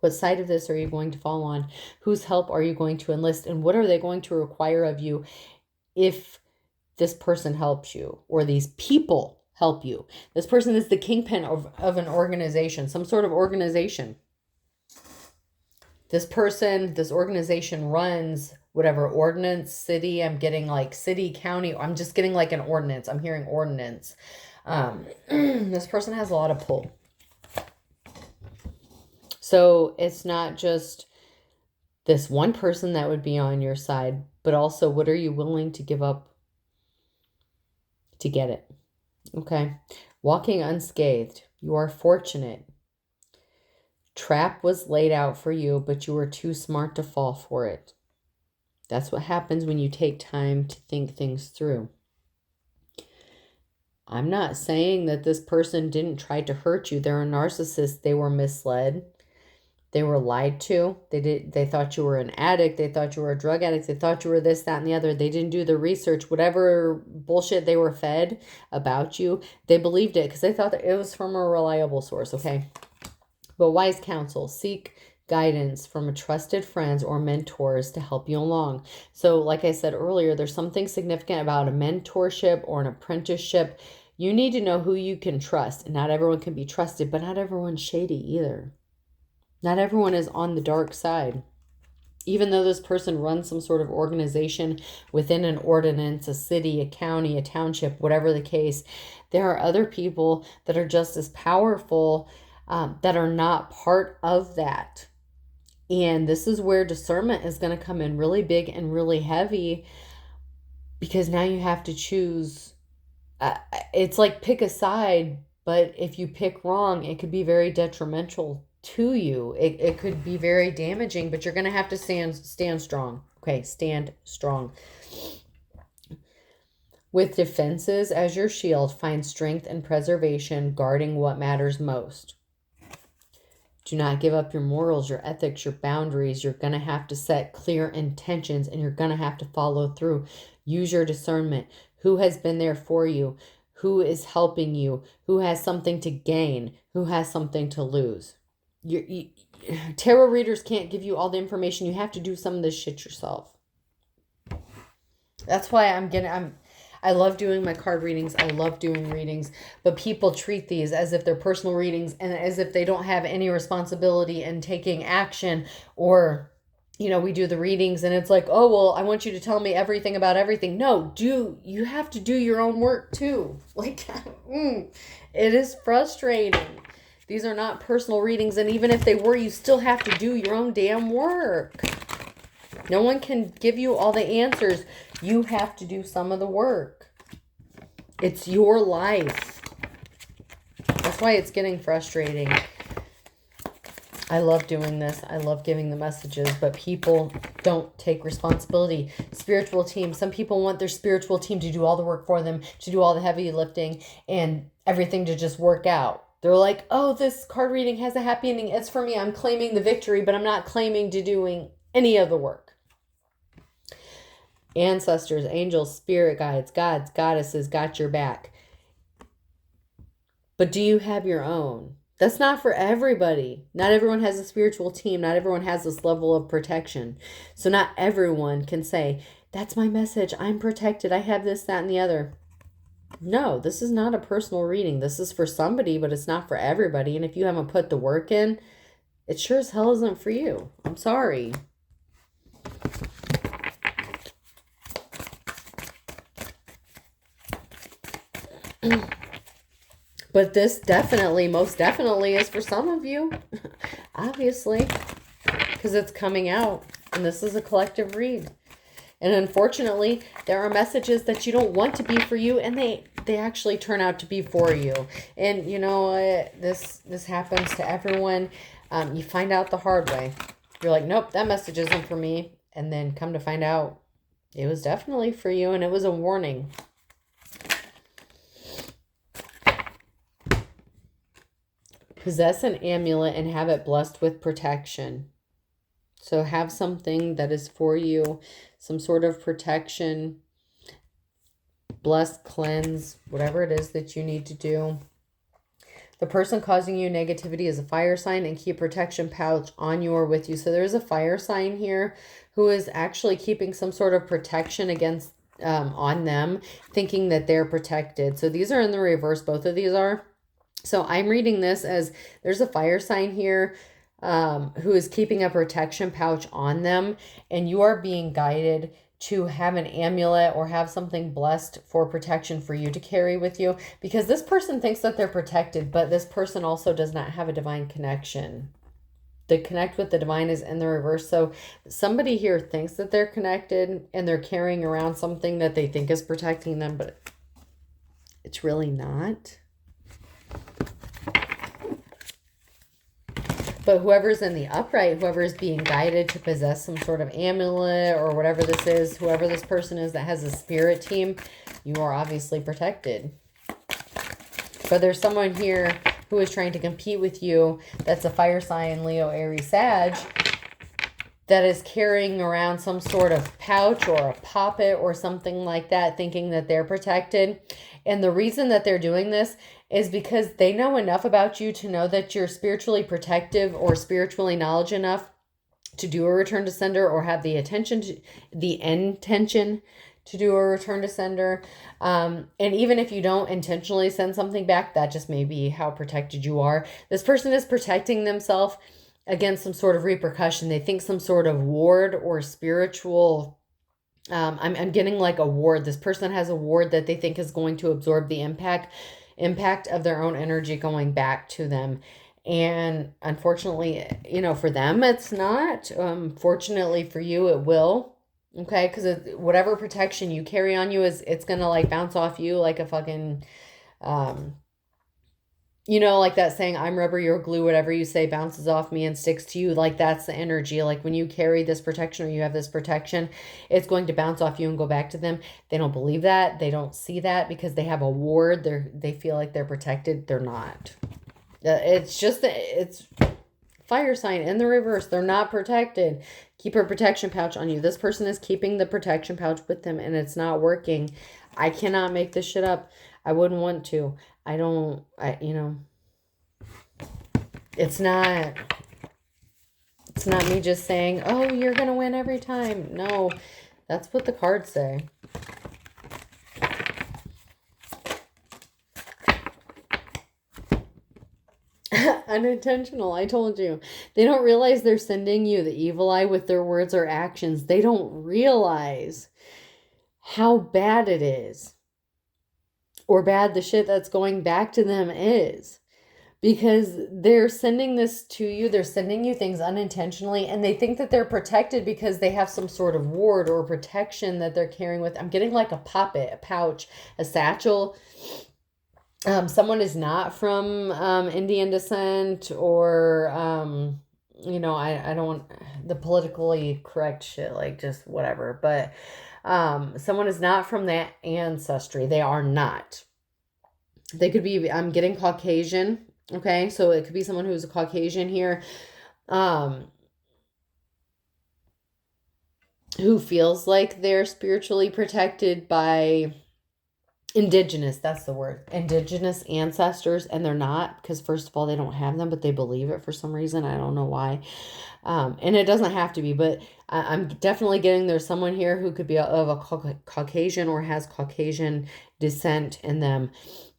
What side of this are you going to fall on? Whose help are you going to enlist? And what are they going to require of you if this person helps you or these people help you? This person is the kingpin of an organization, some sort of organization. This organization runs whatever ordinance, city. I'm getting like city, county. I'm just getting like an ordinance. I'm hearing ordinance. This person has a lot of pull. So it's not just this one person that would be on your side, but also what are you willing to give up to get it? Okay. Walking unscathed. You are fortunate. Trap was laid out for you, but you were too smart to fall for it. That's what happens when you take time to think things through. I'm not saying that this person didn't try to hurt you. They're a narcissist. They were misled. They were lied to. They thought you were an addict. They thought you were a drug addict. They thought you were this, that, and the other. They didn't do the research. Whatever bullshit they were fed about you, they believed it because they thought that it was from a reliable source, okay? But wise counsel, seek guidance from a trusted friends or mentors to help you along. So like I said earlier, there's something significant about a mentorship or an apprenticeship. You need to know who you can trust. Not everyone can be trusted, but not everyone's shady either. Not everyone is on the dark side. Even though this person runs some sort of organization within an ordinance, a city, a county, a township, whatever the case, there are other people that are just as powerful that are not part of that. And this is where discernment is going to come in really big and really heavy, because now you have to choose. It's like pick a side, but if you pick wrong, it could be very detrimental to you. It could be very damaging, but you're going to have to stand strong. Okay, stand strong. With defenses as your shield, find strength and preservation, guarding what matters most. Do not give up your morals, your ethics, your boundaries. You're going to have to set clear intentions, and you're going to have to follow through. Use your discernment. Who has been there for you? Who is helping you? Who has something to gain? Who has something to lose? Tarot readers can't give you all the information. You have to do some of this shit yourself. That's why I love doing my card readings. I love doing readings, but people treat these as if they're personal readings and as if they don't have any responsibility in taking action. Or, we do the readings and it's like, oh, well, I want you to tell me everything about everything. No, you have to do your own work too. Like, it is frustrating. These are not personal readings. And even if they were, you still have to do your own damn work. No one can give you all the answers. You have to do some of the work. It's your life. That's why it's getting frustrating. I love doing this. I love giving the messages, but people don't take responsibility. Spiritual team. Some people want their spiritual team to do all the work for them, to do all the heavy lifting and everything to just work out. They're like, oh, this card reading has a happy ending. It's for me. I'm claiming the victory, but I'm not claiming to doing any of the work. Ancestors, angels, spirit guides, gods, goddesses got your back. But do you have your own? That's not for everybody. Not everyone has a spiritual team. Not everyone has this level of protection. So not everyone can say, that's my message. I'm protected. I have this, that, and the other. No, this is not a personal reading. This is for somebody, but it's not for everybody. And if you haven't put the work in, it sure as hell isn't for you. I'm sorry. But this definitely, most definitely is for some of you. Obviously. Because it's coming out. And this is a collective read. And unfortunately, there are messages that you don't want to be for you. And they actually turn out to be for you. And you know, this happens to everyone. You find out the hard way. You're like, nope, that message isn't for me. And then come to find out, it was definitely for you. And it was a warning. Possess an amulet and have it blessed with protection. So have something that is for you, some sort of protection, bless, cleanse, whatever it is that you need to do. The person causing you negativity is a fire sign, and keep protection pouch on you or with you. So there's a fire sign here who is actually keeping some sort of protection against on them, thinking that they're protected. So these are in the reverse. Both of these are. So I'm reading this as there's a fire sign here who is keeping a protection pouch on them, and you are being guided to have an amulet or have something blessed for protection for you to carry with you, because this person thinks that they're protected, but this person also does not have a divine connection. The connect with the divine is in the reverse. So somebody here thinks that they're connected and they're carrying around something that they think is protecting them, but it's really not. But whoever's in the upright, whoever is being guided to possess some sort of amulet or whatever this is, whoever this person is that has a spirit team, you are obviously protected. But there's someone here who is trying to compete with you that's a fire sign, Leo, Aries, Sag, that is carrying around some sort of pouch or a poppet or something like that, thinking that they're protected. And the reason that they're doing this is because they know enough about you to know that you're spiritually protective or spiritually knowledge enough to do a return to sender or have the intention to do a return to sender. And even if you don't intentionally send something back, that just may be how protected you are. This person is protecting themselves against some sort of repercussion. They think some sort of ward or spiritual, I'm getting like a ward. This person has a ward that they think is going to absorb the impact of their own energy going back to them. And unfortunately, you know, for them, it's not. Fortunately for you, it will. Okay, because whatever protection you carry on you it's gonna like bounce off you like a fucking, you know, like that saying, I'm rubber, you're glue, whatever you say bounces off me and sticks to you. Like that's the energy. Like when you carry this protection or you have this protection, it's going to bounce off you and go back to them. They don't believe that. They don't see that because they have a ward. They feel like they're protected. They're not. It's fire sign in the reverse. They're not protected. Keep a protection pouch on you. This person is keeping the protection pouch with them and it's not working. I cannot make this shit up. I wouldn't want to. You know, it's not me just saying, oh, you're going to win every time. No, that's what the cards say. Unintentional, I told you. They don't realize they're sending you the evil eye with their words or actions. They don't realize how bad it is. Or bad the shit that's going back to them is. Because they're sending this to you. They're sending you things unintentionally. And they think that they're protected because they have some sort of ward or protection that they're carrying with. I'm getting like a poppet, a pouch, a satchel. Someone is not from Indian descent or, you know, I don't want the politically correct shit, like just whatever. But someone is not from that ancestry. They are not. They could be, I'm getting Caucasian. Okay, so it could be someone who's a Caucasian here. Who feels like they're spiritually protected by Indigenous, that's the word. Indigenous ancestors, and they're not, because first of all, they don't have them, but they believe it for some reason. I don't know why. And it doesn't have to be, but I'm definitely getting there's someone here who could be of a Caucasian or has Caucasian descent in them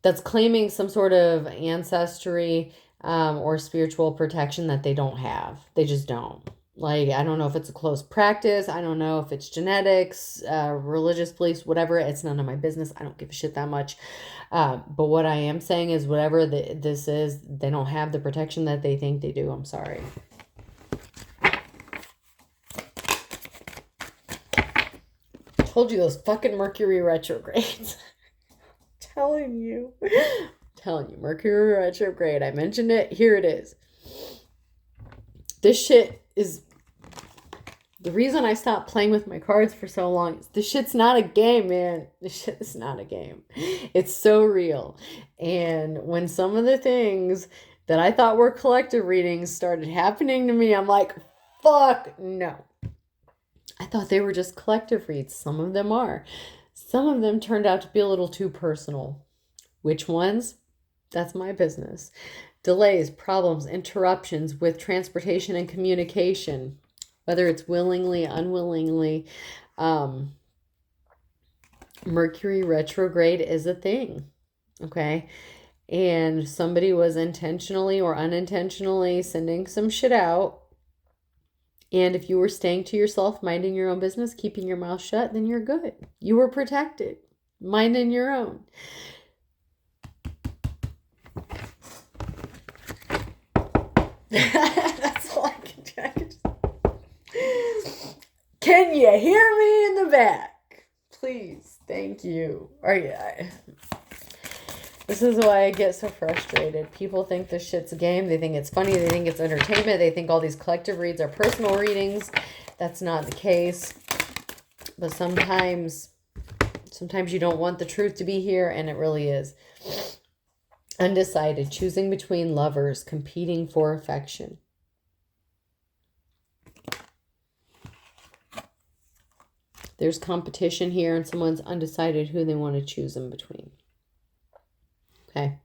that's claiming some sort of ancestry or spiritual protection that they don't have. They just don't. Like, I don't know if it's a close practice. I don't know if it's genetics, religious beliefs, whatever. It's none of my business. I don't give a shit that much. But what I am saying is whatever this is, they don't have the protection that they think they do. I'm sorry. Told you those fucking Mercury retrogrades. Telling you, Mercury retrograde. I mentioned it. Here it is. This shit is the reason I stopped playing with my cards for so long. This shit's not a game, man. This shit is not a game. It's so real. And when some of the things that I thought were collective readings started happening to me, I'm like, fuck no. I thought they were just collective reads. Some of them are. Some of them turned out to be a little too personal. Which ones? That's my business. Delays, problems, interruptions with transportation and communication, whether it's willingly, unwillingly. Mercury retrograde is a thing, okay? And somebody was intentionally or unintentionally sending some shit out. And if you were staying to yourself, minding your own business, keeping your mouth shut, then you're good. You were protected, minding your own. That's all I can do. Can you hear me in the back? Please. Thank you. This is why I get so frustrated. People think this shit's a game. They think it's funny. They think it's entertainment. They think all these collective reads are personal readings. That's not the case. But sometimes you don't want the truth to be here, and it really is. Undecided, choosing between lovers, competing for affection. There's competition here, and someone's undecided who they want to choose in between. Okay.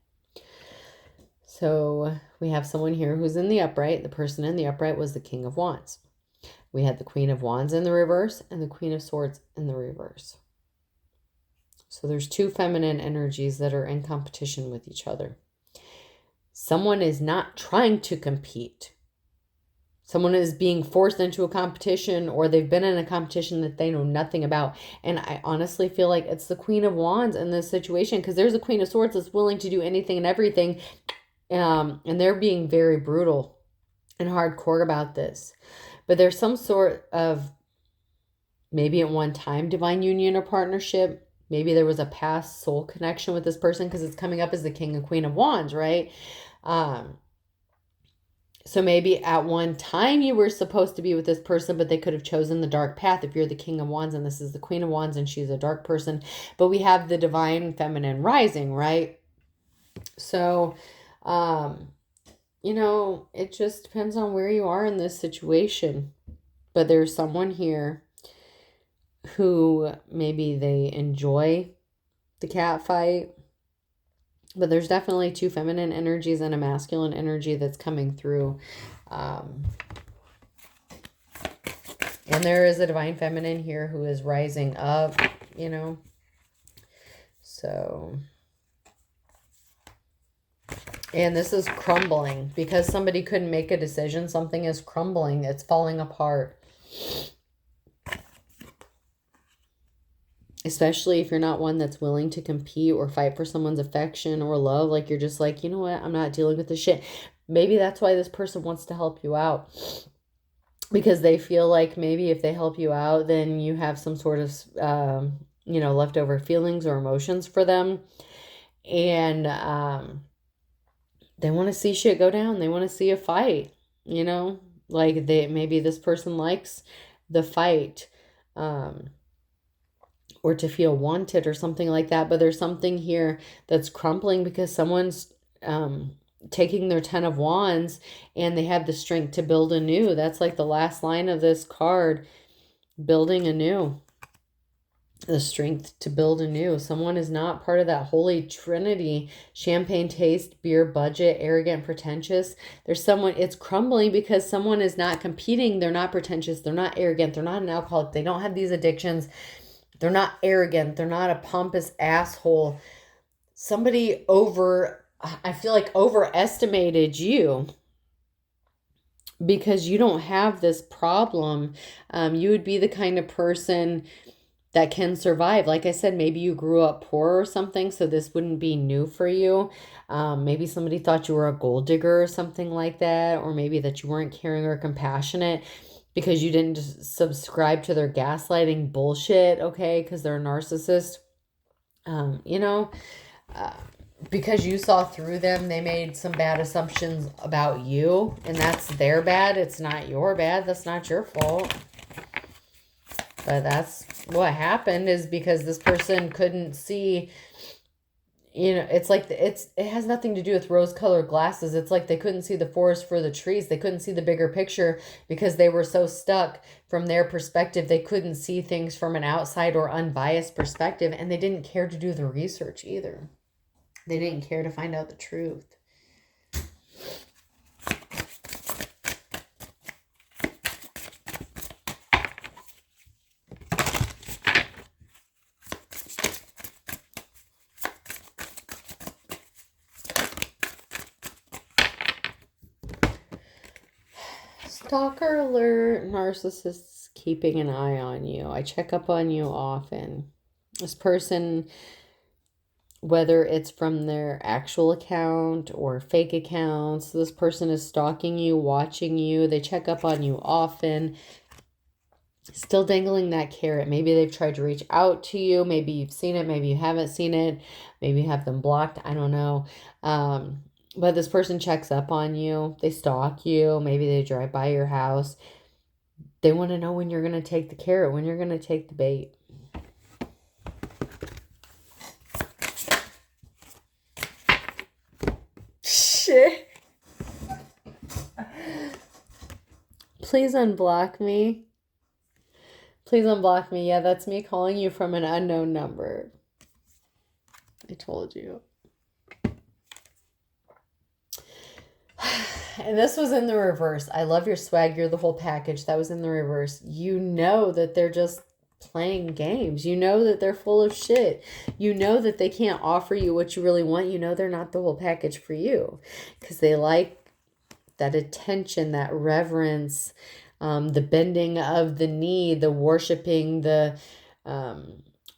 So we have someone here who's in the upright. The person in the upright was the King of Wands. We had the Queen of Wands in the reverse and the Queen of Swords in the reverse. So there's two feminine energies that are in competition with each other. Someone is not trying to compete. Someone is being forced into a competition, or they've been in a competition that they know nothing about. And I honestly feel like it's the Queen of Wands in this situation, because there's a Queen of Swords that's willing to do anything and everything. And they're being very brutal and hardcore about this. But there's some sort of, maybe at one time, divine union or partnership. Maybe there was a past soul connection with this person, because it's coming up as the King and Queen of Wands, right? So maybe at one time you were supposed to be with this person, but they could have chosen the dark path if you're the King of Wands and this is the Queen of Wands and she's a dark person. But we have the divine feminine rising, right? So, it just depends on where you are in this situation. But there's someone here who maybe they enjoy the cat fight, but there's definitely two feminine energies and a masculine energy that's coming through. And there is a divine feminine here who is rising up, So, and this is crumbling because somebody couldn't make a decision. Something is crumbling. It's falling apart. Especially if you're not one that's willing to compete or fight for someone's affection or love. Like, you're just like, you know what? I'm not dealing with this shit. Maybe that's why this person wants to help you out. Because they feel like maybe if they help you out, then you have some sort of, leftover feelings or emotions for them. And they want to see shit go down. They want to see a fight, Like, maybe this person likes the fight. Or to feel wanted or something like that. But there's something here that's crumbling because someone's taking their 10 of Wands and they have the strength to build anew. That's like the last line of this card, building anew. the strength to build anew. Someone is not part of that holy trinity, champagne taste, beer budget, arrogant, pretentious. There's someone, it's crumbling because someone is not competing. They're not pretentious. They're not arrogant. They're not an alcoholic. They don't have these addictions. They're not arrogant. They're not a pompous asshole. Somebody I feel like overestimated you because you don't have this problem. You would be the kind of person that can survive. Like I said, maybe you grew up poor or something, so this wouldn't be new for you. Maybe somebody thought you were a gold digger or something like that, or maybe that you weren't caring or compassionate because you didn't just subscribe to their gaslighting bullshit, okay, because they're a narcissist. You know, because you saw through them, they made some bad assumptions about you, and that's their bad. It's not your bad. That's not your fault. But that's what happened, is because this person couldn't see, you know, it's like it has nothing to do with rose-colored glasses. It's like they couldn't see the forest for the trees. They couldn't see the bigger picture because they were so stuck from their perspective. They couldn't see things from an outside or unbiased perspective, and they didn't care to do the research either. They didn't care to find out the truth. Stalker alert, narcissists keeping an eye on you. I check up on you often. This person, whether it's from their actual account or fake accounts, this person is stalking you, watching you. They check up on you often. Still dangling that carrot. Maybe they've tried to reach out to you. Maybe you've seen it. Maybe you haven't seen it. Maybe you have them blocked. I don't know. But this person checks up on you. They stalk you. Maybe they drive by your house. They want to know when you're going to take the carrot, when you're going to take the bait. Shit. Please unblock me. Please unblock me. Yeah, that's me calling you from an unknown number. I told you. And this was in the reverse. I love your swag. You're the whole package. That was in the reverse. You know that they're just playing games. You know that they're full of shit. You know that they can't offer you what you really want. You know they're not the whole package for you because they like that attention, that reverence, the bending of the knee, the worshiping, the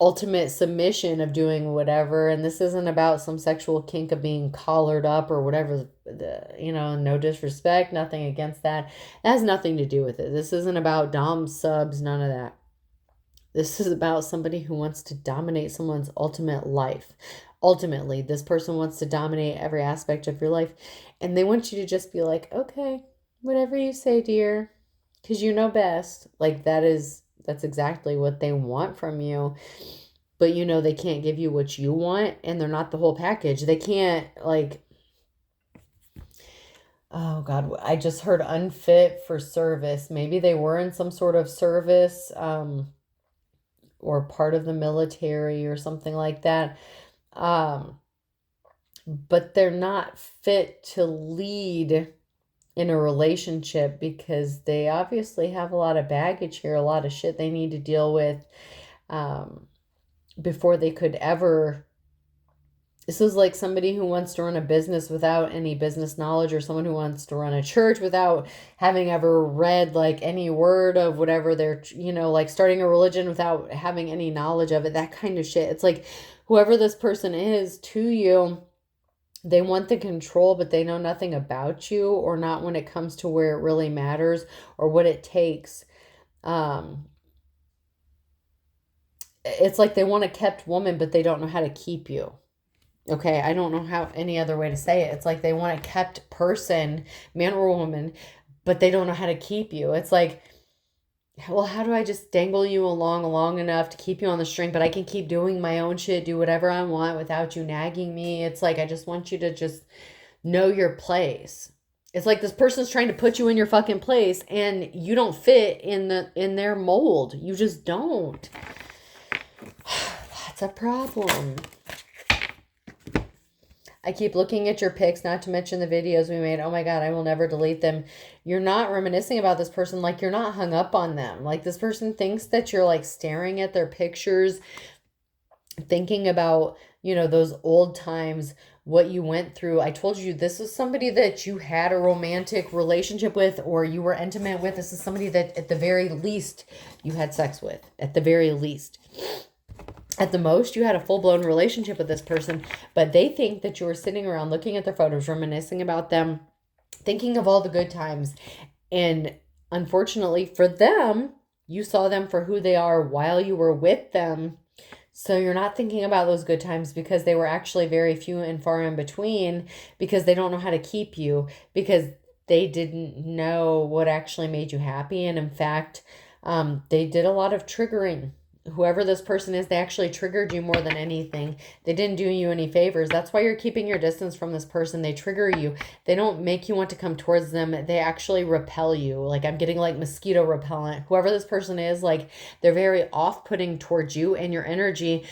ultimate submission of doing whatever. And this isn't about some sexual kink of being collared up or whatever, no disrespect, nothing against that. It has nothing to do with it. This isn't about dom subs, none of that. This is about somebody who wants to dominate someone's ultimate life. Ultimately, this person wants to dominate every aspect of your life, and they want you to just be like, okay, whatever you say, dear, because you know best. Like that's exactly what they want from you. But you know they can't give you what you want, and they're not the whole package. They can't, like, oh God, I just heard unfit for service. Maybe they were in some sort of service, or part of the military or something like that. But they're not fit to lead in a relationship because they obviously have a lot of baggage here, a lot of shit they need to deal with before they could ever. This is like somebody who wants to run a business without any business knowledge, or someone who wants to run a church without having ever read like any word of whatever they're, like starting a religion without having any knowledge of it, that kind of shit. It's like whoever this person is to you, they want the control, but they know nothing about you, or not when it comes to where it really matters or what it takes. It's like they want a kept woman, but they don't know how to keep you. Okay, I don't know how any other way to say it. It's like they want a kept person, man or woman, but they don't know how to keep you. It's like, well, how do I just dangle you along long enough to keep you on the string, but I can keep doing my own shit, do whatever I want without you nagging me? It's like, I just want you to just know your place. It's like this person's trying to put you in your fucking place, and you don't fit in their mold. You just don't. That's a problem. I keep looking at your pics, not to mention the videos we made. Oh my God, I will never delete them. You're not reminiscing about this person. Like, you're not hung up on them. Like, this person thinks that you're like staring at their pictures, thinking about, you know, those old times, what you went through. I told you this is somebody that you had a romantic relationship with, or you were intimate with. This is somebody that at the very least you had sex with, at the very least. At the most, you had a full-blown relationship with this person, but they think that you were sitting around looking at their photos, reminiscing about them, thinking of all the good times. And unfortunately for them, you saw them for who they are while you were with them. So you're not thinking about those good times because they were actually very few and far in between, because they don't know how to keep you, because they didn't know what actually made you happy. And in fact, they did a lot of triggering. Whoever this person is, they actually triggered you more than anything. They didn't do you any favors. That's why you're keeping your distance from this person. They trigger you. They don't make you want to come towards them. They actually repel you. Like, I'm getting like mosquito repellent. Whoever this person is, like, they're very off-putting towards you and your energy,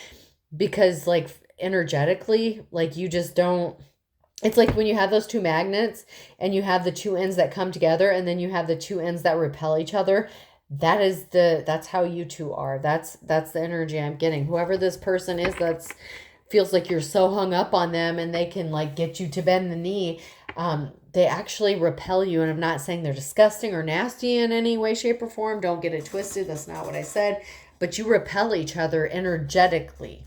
because like energetically, like, you just don't. It's like when you have those two magnets and you have the two ends that come together, and then you have the two ends that repel each other. That's how you two are. That's the energy I'm getting. Whoever this person is, that's feels like you're so hung up on them and they can like get you to bend the knee. They actually repel you. And I'm not saying they're disgusting or nasty in any way, shape, or form. Don't get it twisted. That's not what I said. But you repel each other energetically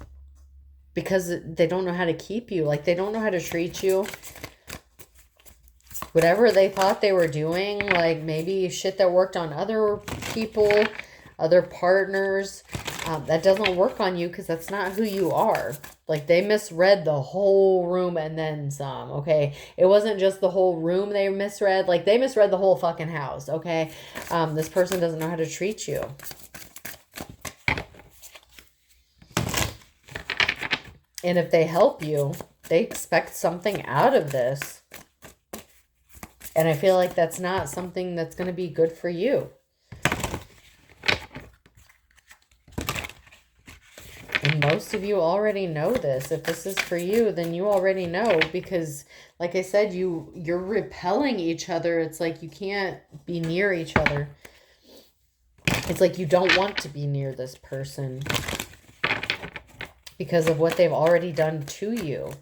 because they don't know how to keep you. Like, they don't know how to treat you. Whatever they thought they were doing, like maybe shit that worked on other people, other partners, that doesn't work on you, because that's not who you are. Like, they misread the whole room and then some, okay? It wasn't just the whole room they misread. Like, they misread the whole fucking house, okay? This person doesn't know how to treat you. And if they help you, they expect something out of this. And I feel like that's not something that's going to be good for you. And most of you already know this. If this is for you, then you already know, because like I said, you're repelling each other. It's like you can't be near each other. It's like you don't want to be near this person because of what they've already done to you.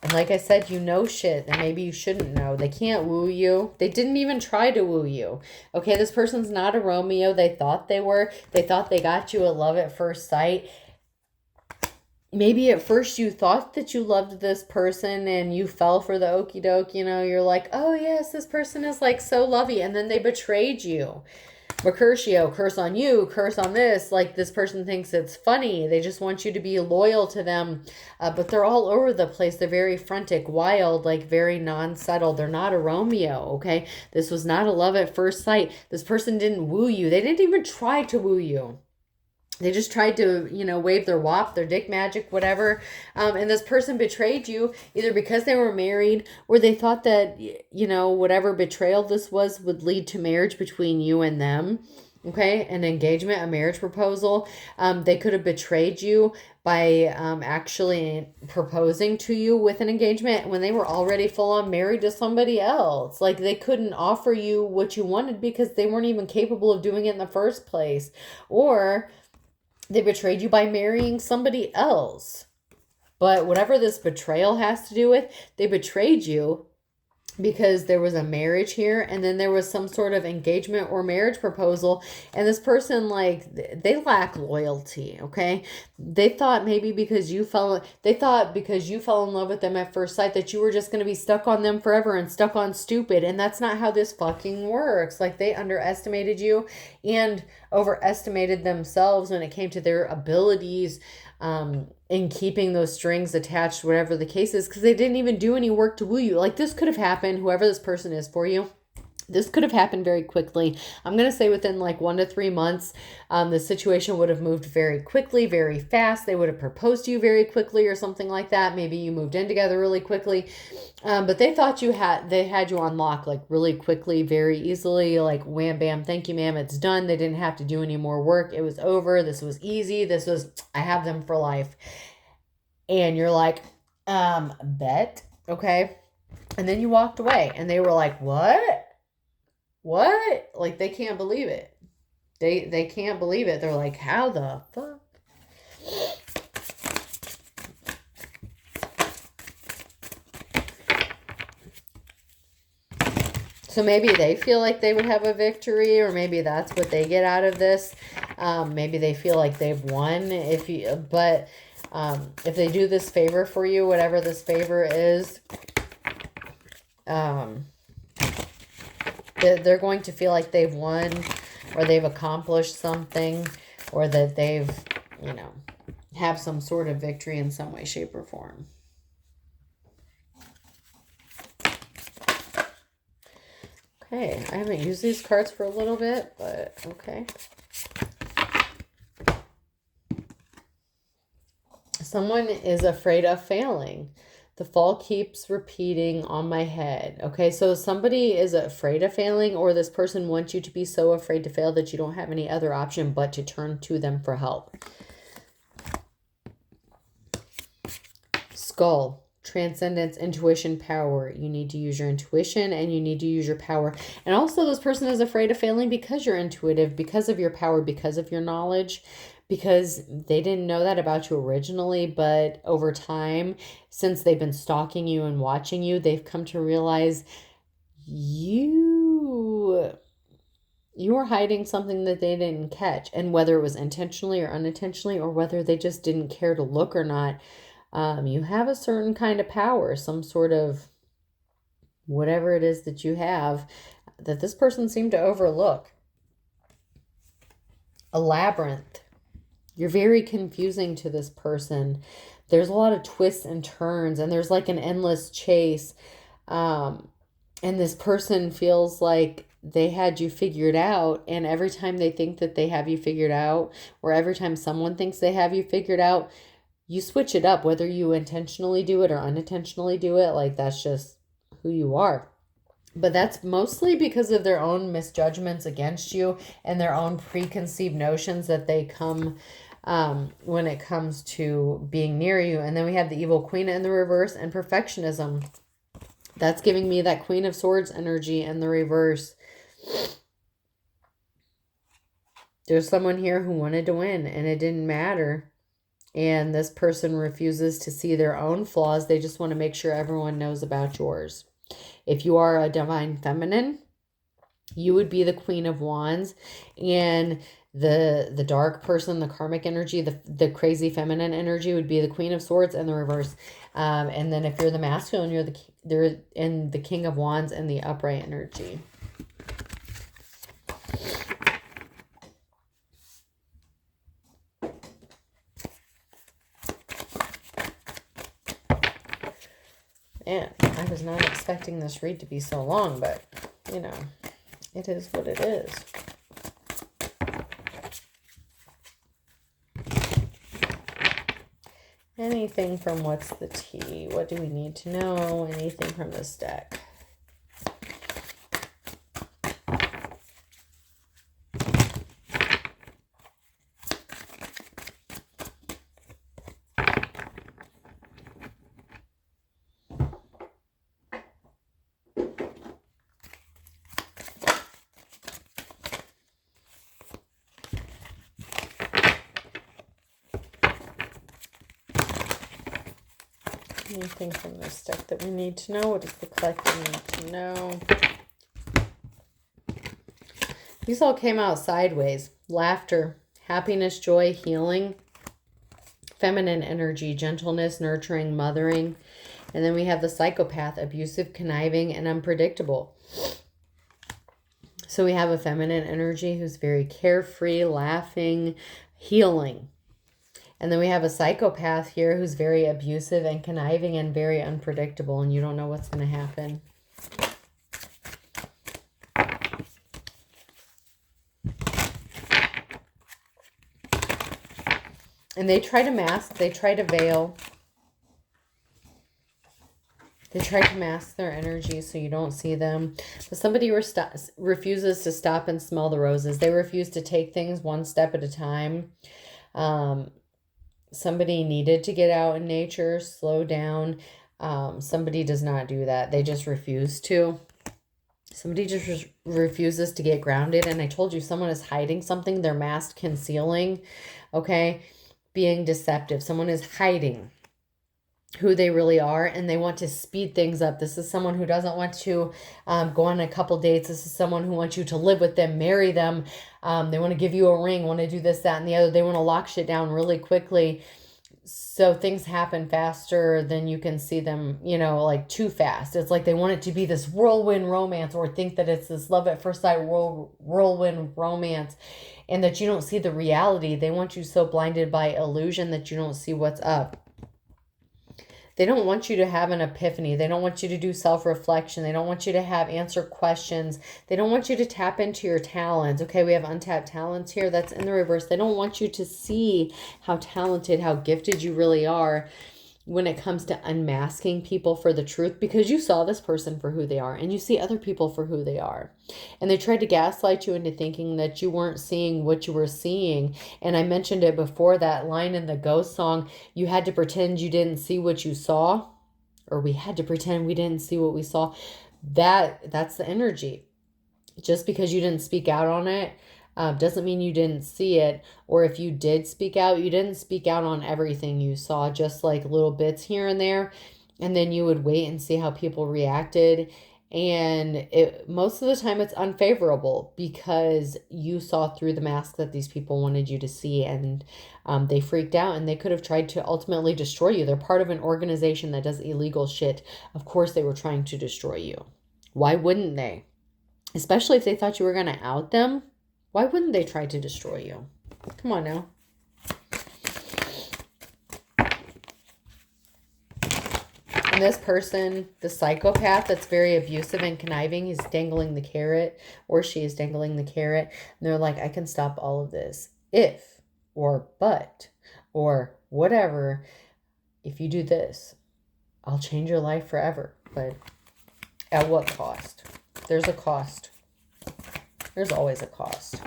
And like I said, you know shit that maybe you shouldn't know. They can't woo you. They didn't even try to woo you. Okay, this person's not a Romeo. They thought they were. They thought they got you at love at first sight. Maybe at first you thought that you loved this person and you fell for the okie doke. You know, you're like, oh yes, this person is like so lovey. And then they betrayed you. Mercutio, curse on you, curse on this. Like, this person thinks it's funny. They just want you to be loyal to them. But they're all over the place. They're very frantic, wild, like very non-settled. They're not a Romeo, okay? This was not a love at first sight. This person didn't woo you. They didn't even try to woo you. They just tried to, you know, wave their wop, their dick magic, whatever. And this person betrayed you either because they were married or they thought that, you know, whatever betrayal this was would lead to marriage between you and them. Okay, an engagement, a marriage proposal. They could have betrayed you by actually proposing to you with an engagement when they were already full on married to somebody else. Like, they couldn't offer you what you wanted because they weren't even capable of doing it in the first place. Or they betrayed you by marrying somebody else. But whatever this betrayal has to do with, they betrayed you because there was a marriage here and then there was some sort of engagement or marriage proposal. And this person, like, they lack loyalty, okay? They thought maybe because you fell in love with them at first sight that you were just going to be stuck on them forever and stuck on stupid. And that's not how this fucking works. Like, they underestimated you and overestimated themselves when it came to their abilities in keeping those strings attached, whatever the case is, because they didn't even do any work to woo you. Like, this could have happened, whoever this person is for you. This could have happened very quickly. I'm going to say within like 1 to 3 months, the situation would have moved very quickly, very fast. They would have proposed to you very quickly or something like that. Maybe you moved in together really quickly. But they thought they had you on lock like really quickly, very easily, like wham, bam, thank you, ma'am, it's done. They didn't have to do any more work. It was over. This was easy. I have them for life. And you're like, bet, okay. And then you walked away and they were like, what? What? Like, they can't believe it. They can't believe it. They're like, how the fuck? So maybe they feel like they would have a victory, or maybe that's what they get out of this. Maybe they feel like they've won. If they do this favor for you, whatever this favor is, they're going to feel like they've won, or they've accomplished something, or that they've, have some sort of victory in some way, shape, or form. Okay, I haven't used these cards for a little bit, but okay. Someone is afraid of failing. The fall keeps repeating on my head. Okay, so somebody is afraid of failing, or this person wants you to be so afraid to fail that you don't have any other option but to turn to them for help. Skull, transcendence, intuition, power. You need to use your intuition and you need to use your power. And also this person is afraid of failing because you're intuitive, because of your power, because of your knowledge. Because they didn't know that about you originally, but over time, since they've been stalking you and watching you, they've come to realize you were hiding something that they didn't catch. And whether it was intentionally or unintentionally, or whether they just didn't care to look or not, you have a certain kind of power, some sort of whatever it is that you have that this person seemed to overlook. A labyrinth. You're very confusing to this person. There's a lot of twists and turns, and there's like an endless chase. And this person feels like they had you figured out, and every time they think that they have you figured out, or every time someone thinks they have you figured out, you switch it up, whether you intentionally do it or unintentionally do it. Like, that's just who you are. But that's mostly because of their own misjudgments against you and their own preconceived notions that they come when it comes to being near you. And then we have the evil queen in the reverse and perfectionism. That's giving me that Queen of Swords energy in the reverse. There's someone here who wanted to win and it didn't matter. And this person refuses to see their own flaws. They just want to make sure everyone knows about yours. If you are a divine feminine, you would be the Queen of Wands, and the dark person, the karmic energy, the crazy feminine energy would be the Queen of Swords in the reverse. And then if you're the masculine, you're the King of Wands and the upright energy. Man, I was not expecting this read to be so long, but, it is what it is. Anything from What's the Tea? What do we need to know? Anything from this deck? Anything from this deck that we need to know? What does the collector need to know? These all came out sideways. Laughter, happiness, joy, healing, feminine energy, gentleness, nurturing, mothering. And then we have the psychopath, abusive, conniving, and unpredictable. So we have a feminine energy who's very carefree, laughing, healing. And then we have a psychopath here who's very abusive and conniving and very unpredictable, and you don't know what's going to happen. And they try to mask, they try to veil. They try to mask their energy so you don't see them. But somebody refuses to stop and smell the roses. They refuse to take things one step at a time. Somebody needed to get out in nature, slow down. Somebody does not do that. They just refuse to. Somebody just refuses to get grounded. And I told you, someone is hiding something. They're masked, concealing, okay? Being deceptive. Someone is hiding who they really are, and they want to speed things up. This is someone who doesn't want to go on a couple dates. This is someone who wants you to live with them, marry them. They want to give you a ring, want to do this, that, and the other. They want to lock shit down really quickly. So things happen faster than you can see them, you know, like too fast. It's like they want it to be this whirlwind romance, or think that it's this love at first sight whirlwind romance, and that you don't see the reality. They want you so blinded by illusion that you don't see what's up. They don't want you to have an epiphany. They don't want you to do self-reflection. They don't want you to answer questions. They don't want you to tap into your talents. Okay, we have untapped talents here. That's in the reverse. They don't want you to see how talented, how gifted you really are when it comes to unmasking people for the truth, because you saw this person for who they are and you see other people for who they are. And they tried to gaslight you into thinking that you weren't seeing what you were seeing. And I mentioned it before, that line in the Ghost song, you had to pretend you didn't see what you saw, or we had to pretend we didn't see what we saw. That's the energy. Just because you didn't speak out on it doesn't mean you didn't see it. Or if you did speak out, you didn't speak out on everything you saw, just like little bits here and there. And then you would wait and see how people reacted. And most of the time it's unfavorable, because you saw through the mask that these people wanted you to see, and they freaked out, and they could have tried to ultimately destroy you. They're part of an organization that does illegal shit. Of course they were trying to destroy you. Why wouldn't they? Especially if they thought you were going to out them. Why wouldn't they try to destroy you? Come on now. And this person, the psychopath that's very abusive and conniving, is dangling the carrot, or she is dangling the carrot. And they're like, I can stop all of this if, or but, or whatever. If you do this, I'll change your life forever. But at what cost? There's a cost. There's always a cost.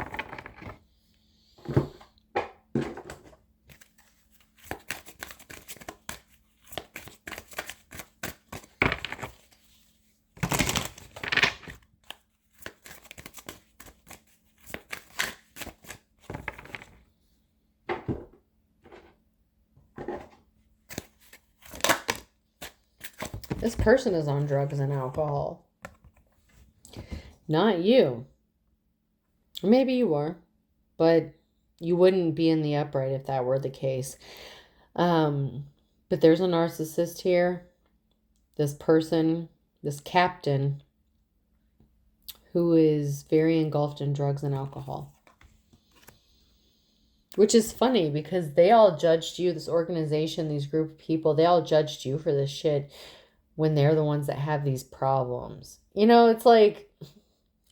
This person is on drugs and alcohol. Not you. Or maybe you are, but you wouldn't be in the upright if that were the case. But there's a narcissist here. This person, this captain, who is very engulfed in drugs and alcohol. Which is funny, because they all judged you, this organization, these group of people, they all judged you for this shit when they're the ones that have these problems. You know, it's like,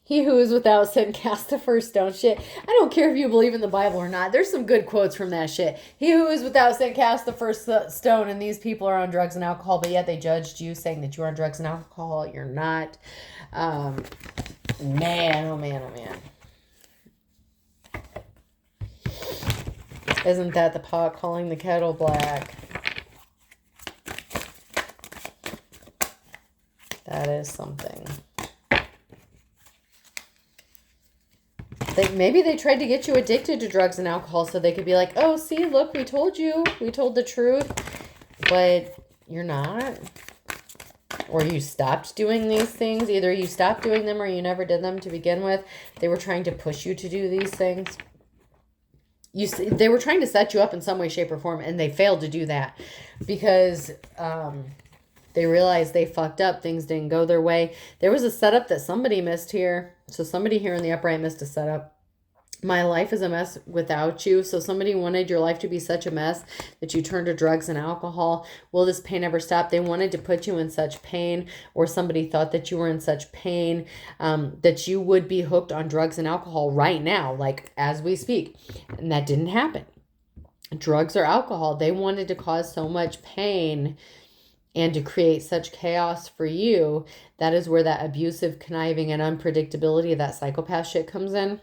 he who is without sin cast the first stone. Shit, I don't care if you believe in the Bible or not. There's some good quotes from that shit. He who is without sin cast the first stone, and these people are on drugs and alcohol, but yet they judged you, saying that you're on drugs and alcohol. You're not. Man, oh man, oh man. Isn't that the pot calling the kettle black? That is something. Maybe they tried to get you addicted to drugs and alcohol so they could be like, oh, see, look, we told you. We told the truth. But you're not. Or you stopped doing these things. Either you stopped doing them or you never did them to begin with. They were trying to push you to do these things. They were trying to set you up in some way, shape, or form, and they failed to do that because they realized they fucked up. Things didn't go their way. There was a setup that somebody missed here. So somebody here in the upright missed a setup. My life is a mess without you. So somebody wanted your life to be such a mess that you turned to drugs and alcohol. Will this pain ever stop? They wanted to put you in such pain, or somebody thought that you were in such pain that you would be hooked on drugs and alcohol right now, like as we speak. And that didn't happen. drugs or alcohol. They wanted to cause so much pain and to create such chaos for you. That is where that abusive, conniving, and unpredictability of that psychopath shit comes in.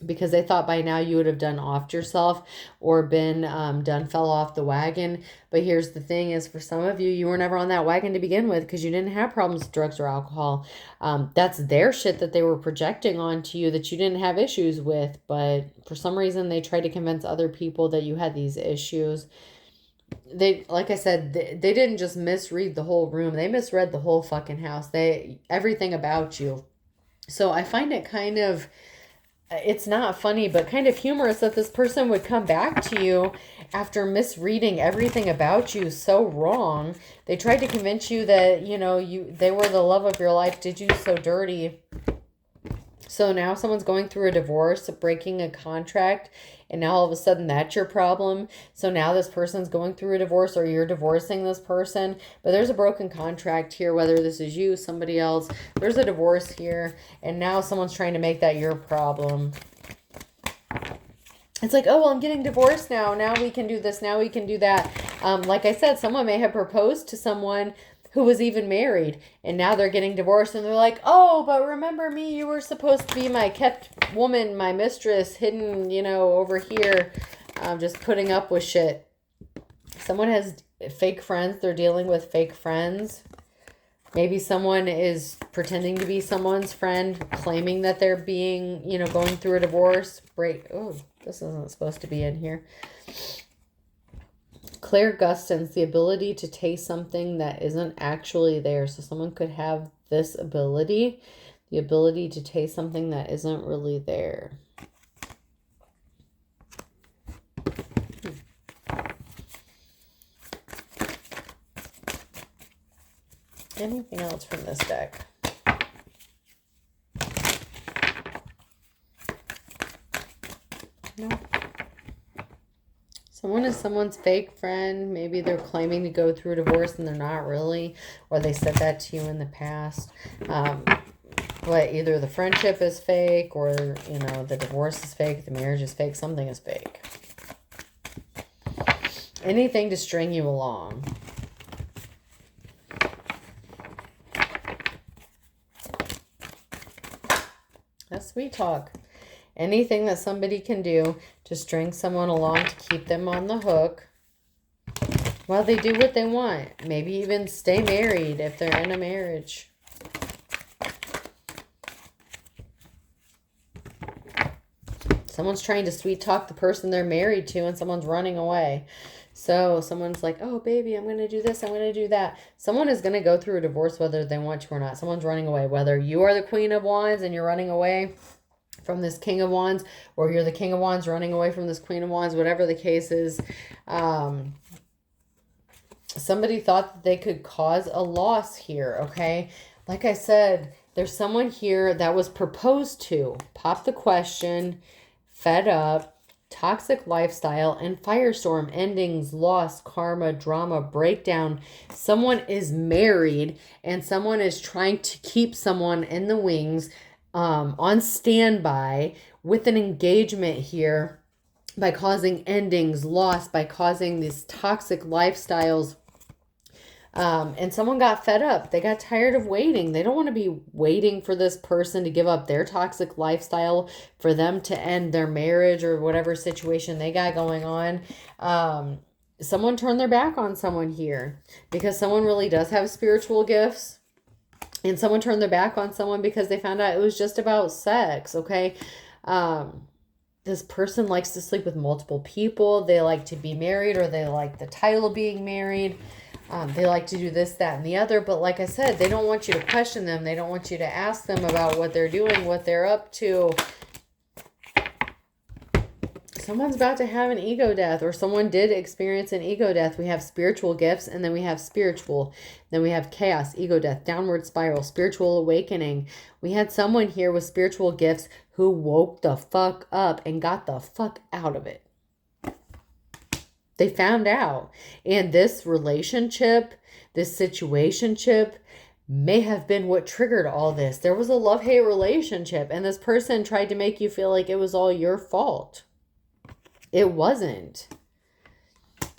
Because they thought by now you would have done offed yourself or been fell off the wagon. But here's the thing is, for some of you, you were never on that wagon to begin with because you didn't have problems with drugs or alcohol. That's their shit that they were projecting onto you that you didn't have issues with. But for some reason, they tried to convince other people that you had these issues. They, like I said, they didn't just misread the whole room. They misread the whole fucking house. Everything about you. So I find it kind of, it's not funny, but kind of humorous that this person would come back to you after misreading everything about you so wrong. They tried to convince you that, they were the love of your life, did you so dirty. So now someone's going through a divorce, breaking a contract, and now all of a sudden that's your problem. So now this person's going through a divorce, or you're divorcing this person. But there's a broken contract here, whether this is you, somebody else. There's a divorce here, and now someone's trying to make that your problem. It's like, oh, well, I'm getting divorced now. Now we can do this. Now we can do that. Like I said, someone may have proposed to someone who was even married, and now they're getting divorced, and they're like, oh, but remember me, you were supposed to be my kept woman, my mistress, hidden, over here, just putting up with shit. Someone has fake friends. They're dealing with fake friends. Maybe someone is pretending to be someone's friend, claiming that they're being, going through a divorce. Oh, this isn't supposed to be in here. Clairgustance, the ability to taste something that isn't actually there. So someone could have this ability, the ability to taste something that isn't really there. Anything else from this deck? No. Someone is someone's fake friend. Maybe they're claiming to go through a divorce and they're not really, or they said that to you in the past. But either the friendship is fake, or, the divorce is fake, the marriage is fake, something is fake. Anything to string you along. That's sweet talk. Anything that somebody can do to string someone along to keep them on the hook while they do what they want. Maybe even stay married if they're in a marriage. Someone's trying to sweet talk the person they're married to, and someone's running away. So someone's like, oh, baby, I'm going to do this, I'm going to do that. Someone is going to go through a divorce whether they want to or not. Someone's running away. Whether you are the Queen of Wands and you're running away from this King of Wands, or you're the King of Wands running away from this Queen of Wands, whatever the case is, somebody thought that they could cause a loss here, okay? Like I said, there's someone here that was proposed to. Pop the question, fed up, toxic lifestyle, and firestorm, endings, loss, karma, drama, breakdown. Someone is married, and someone is trying to keep someone in the wings, on standby with an engagement here, by causing endings, loss, by causing these toxic lifestyles. And someone got fed up. They got tired of waiting. They don't want to be waiting for this person to give up their toxic lifestyle, for them to end their marriage or whatever situation they got going on. Someone turned their back on someone here because someone really does have spiritual gifts. And someone turned their back on someone because they found out it was just about sex, okay? This person likes to sleep with multiple people. They like to be married, or they like the title of being married. They like to do this, that, and the other. But like I said, they don't want you to question them. They don't want you to ask them about what they're doing, what they're up to. Someone's about to have an ego death, or someone did experience an ego death. We have spiritual gifts, and then we have spiritual. Then we have chaos, ego death, downward spiral, spiritual awakening. We had someone here with spiritual gifts who woke the fuck up and got the fuck out of it. They found out. And this relationship, this situationship, may have been what triggered all this. There was a love-hate relationship, and this person tried to make you feel like it was all your fault. It wasn't.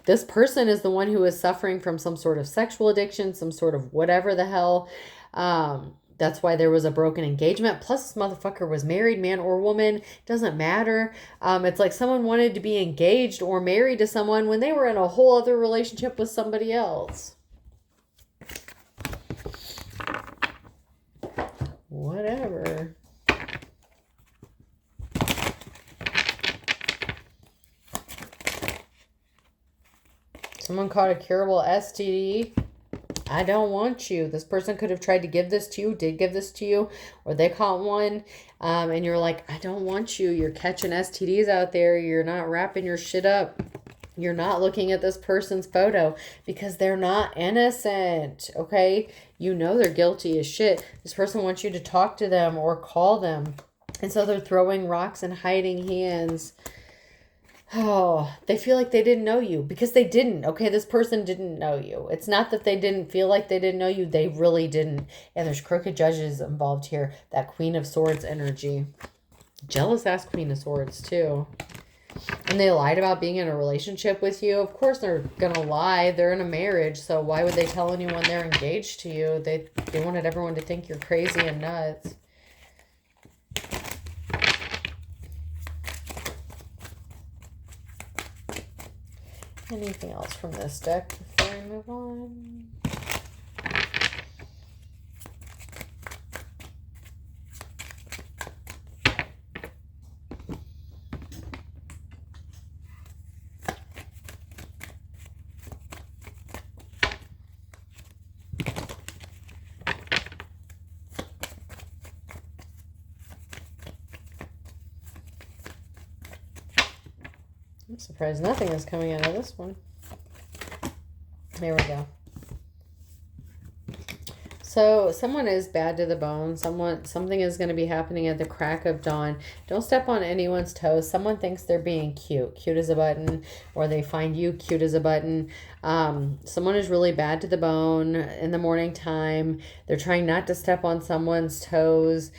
this person is the one who is suffering from some sort of sexual addiction, some sort of whatever the hell. That's why there was a broken engagement. Plus, this motherfucker was married, man or woman. Doesn't matter. It's like someone wanted to be engaged or married to someone when they were in a whole other relationship with somebody else. Whatever. Someone caught a curable STD. I don't want you. This person could have tried to give this to you, did give this to you, or they caught one, and you're like, I don't want you. You're catching STDs out there. You're not wrapping your shit up. You're not looking at this person's photo because they're not innocent, okay? You know they're guilty as shit. This person wants you to talk to them or call them, and so they're throwing rocks and hiding hands. Oh, they feel like they didn't know you because they didn't. Okay, this person didn't know you. It's not that they didn't feel like they didn't know you. They really didn't. And there's crooked judges involved here. That Queen of Swords energy. Jealous ass Queen of Swords too. And they lied about being in a relationship with you. Of course they're going to lie. They're in a marriage. So why would they tell anyone they're engaged to you? They wanted everyone to think you're crazy and nuts. Anything else from this deck before I move on? I'm surprised nothing is coming out of this one. There we go. So someone is bad to the bone. Something is going to be happening at the crack of dawn. Don't step on anyone's toes. Someone thinks they're being cute as a button, or they find you cute as a button. Someone is really bad to the bone in the morning time. They're trying not to step on someone's toes.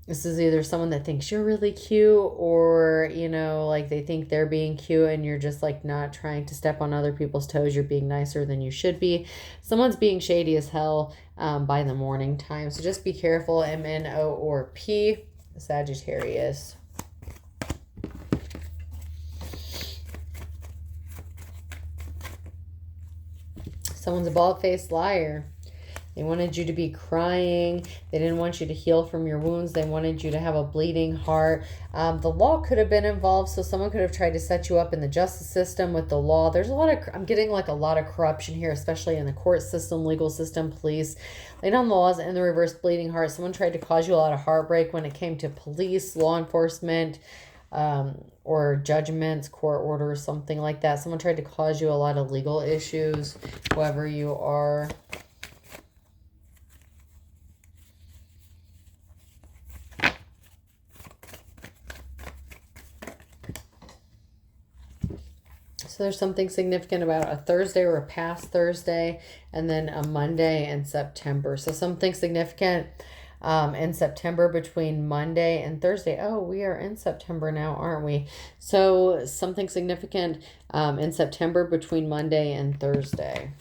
This is either someone that thinks you're really cute, or, you know, like they think they're being cute and you're just like not trying to step on other people's toes. You're being nicer than you should be. Someone's being shady as hell by the morning time. So just be careful, MNO or P, Sagittarius. Someone's a bald-faced liar. They wanted you to be crying. They didn't want you to heal from your wounds. They wanted you to have a bleeding heart. The law could have been involved, so someone could have tried to set you up in the justice system with the law. There's a lot of, I'm getting like a lot of corruption here, especially in the court system, legal system, police. Laid on laws and the reverse bleeding heart. Someone tried to cause you a lot of heartbreak when it came to police, law enforcement, or judgments, court orders, something like that. Someone tried to cause you a lot of legal issues, whoever you are. So there's something significant about a Thursday or a past Thursday, and then a Monday in September. So something significant in September between Monday and Thursday. Oh, we are in September now, aren't we? So something significant in September between Monday and Thursday.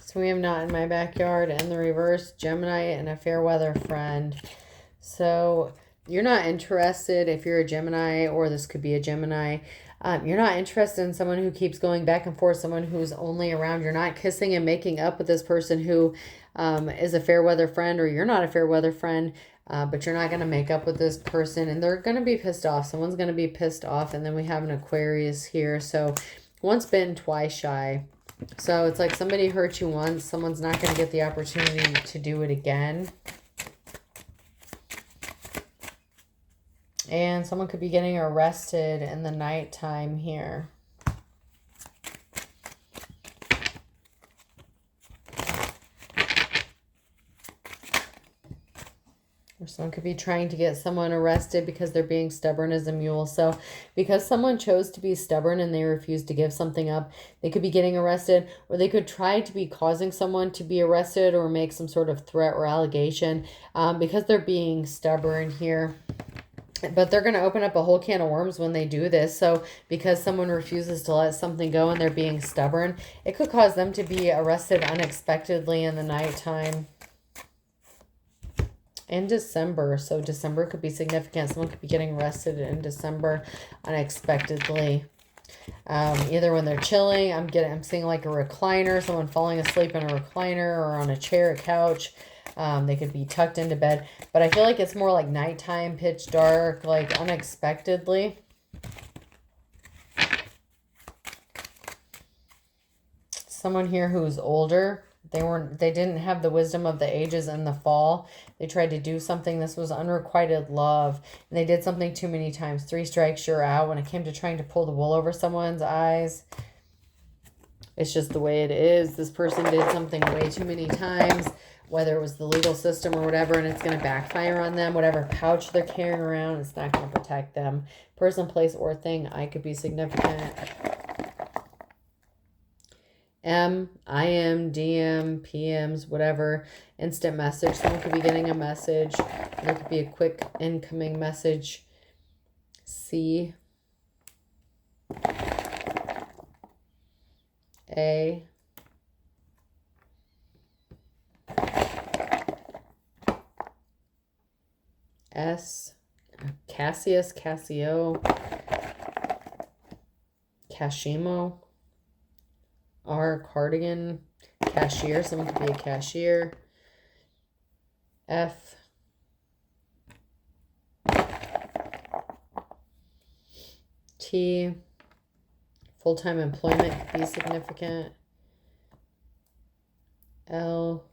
So we have Not in My Backyard and the reverse, Gemini and a fair weather friend. So you're not interested, if you're a Gemini, or this could be a Gemini, you're not interested in someone who keeps going back and forth, someone who's only around. You're not kissing and making up with this person who is a fair weather friend, or you're not a fair weather friend, but you're not going to make up with this person, and they're going to be pissed off. Someone's going to be pissed off. And then we have an Aquarius here. So once bitten, twice shy. So it's like somebody hurt you once. Someone's not going to get the opportunity to do it again. And someone could be getting arrested in the nighttime here. Someone could be trying to get someone arrested because they're being stubborn as a mule. So because someone chose to be stubborn and they refuse to give something up, they could be getting arrested, or they could try to be causing someone to be arrested or make some sort of threat or allegation because they're being stubborn here. But they're going to open up a whole can of worms when they do this. So because someone refuses to let something go and they're being stubborn, it could cause them to be arrested unexpectedly in the nighttime. In December. So December could be significant. Someone could be getting arrested in December unexpectedly. Either when they're chilling, I'm seeing like a recliner, someone falling asleep in a recliner or on a chair, a couch. They could be tucked into bed. But I feel like it's more like nighttime, pitch dark, like unexpectedly. Someone here who's older. They didn't have the wisdom of the ages in the fall. They tried to do something. This was unrequited love. And they did something too many times. 3 strikes, you're out. When it came to trying to pull the wool over someone's eyes, it's just the way it is. This person did something way too many times, whether it was the legal system or whatever, and it's going to backfire on them. Whatever pouch they're carrying around, it's not going to protect them. Person, place, or thing, I could be significant. IM, DM, PMs, whatever, instant message. Someone could be getting a message. There could be a quick incoming message. C, A, S, Cassius, Cassio, Kashimo, R, cardigan, cashier. Someone could be a cashier. F, T, full-time employment could be significant. L,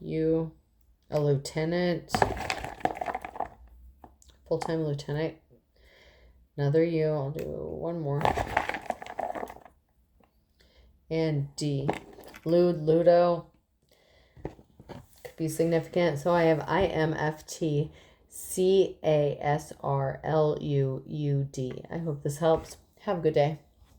U, a lieutenant, full-time lieutenant. Another U. I'll do one more. And D. Ludo. Could be significant. So I have IMFT CASRLUUD. I hope this helps. Have a good day.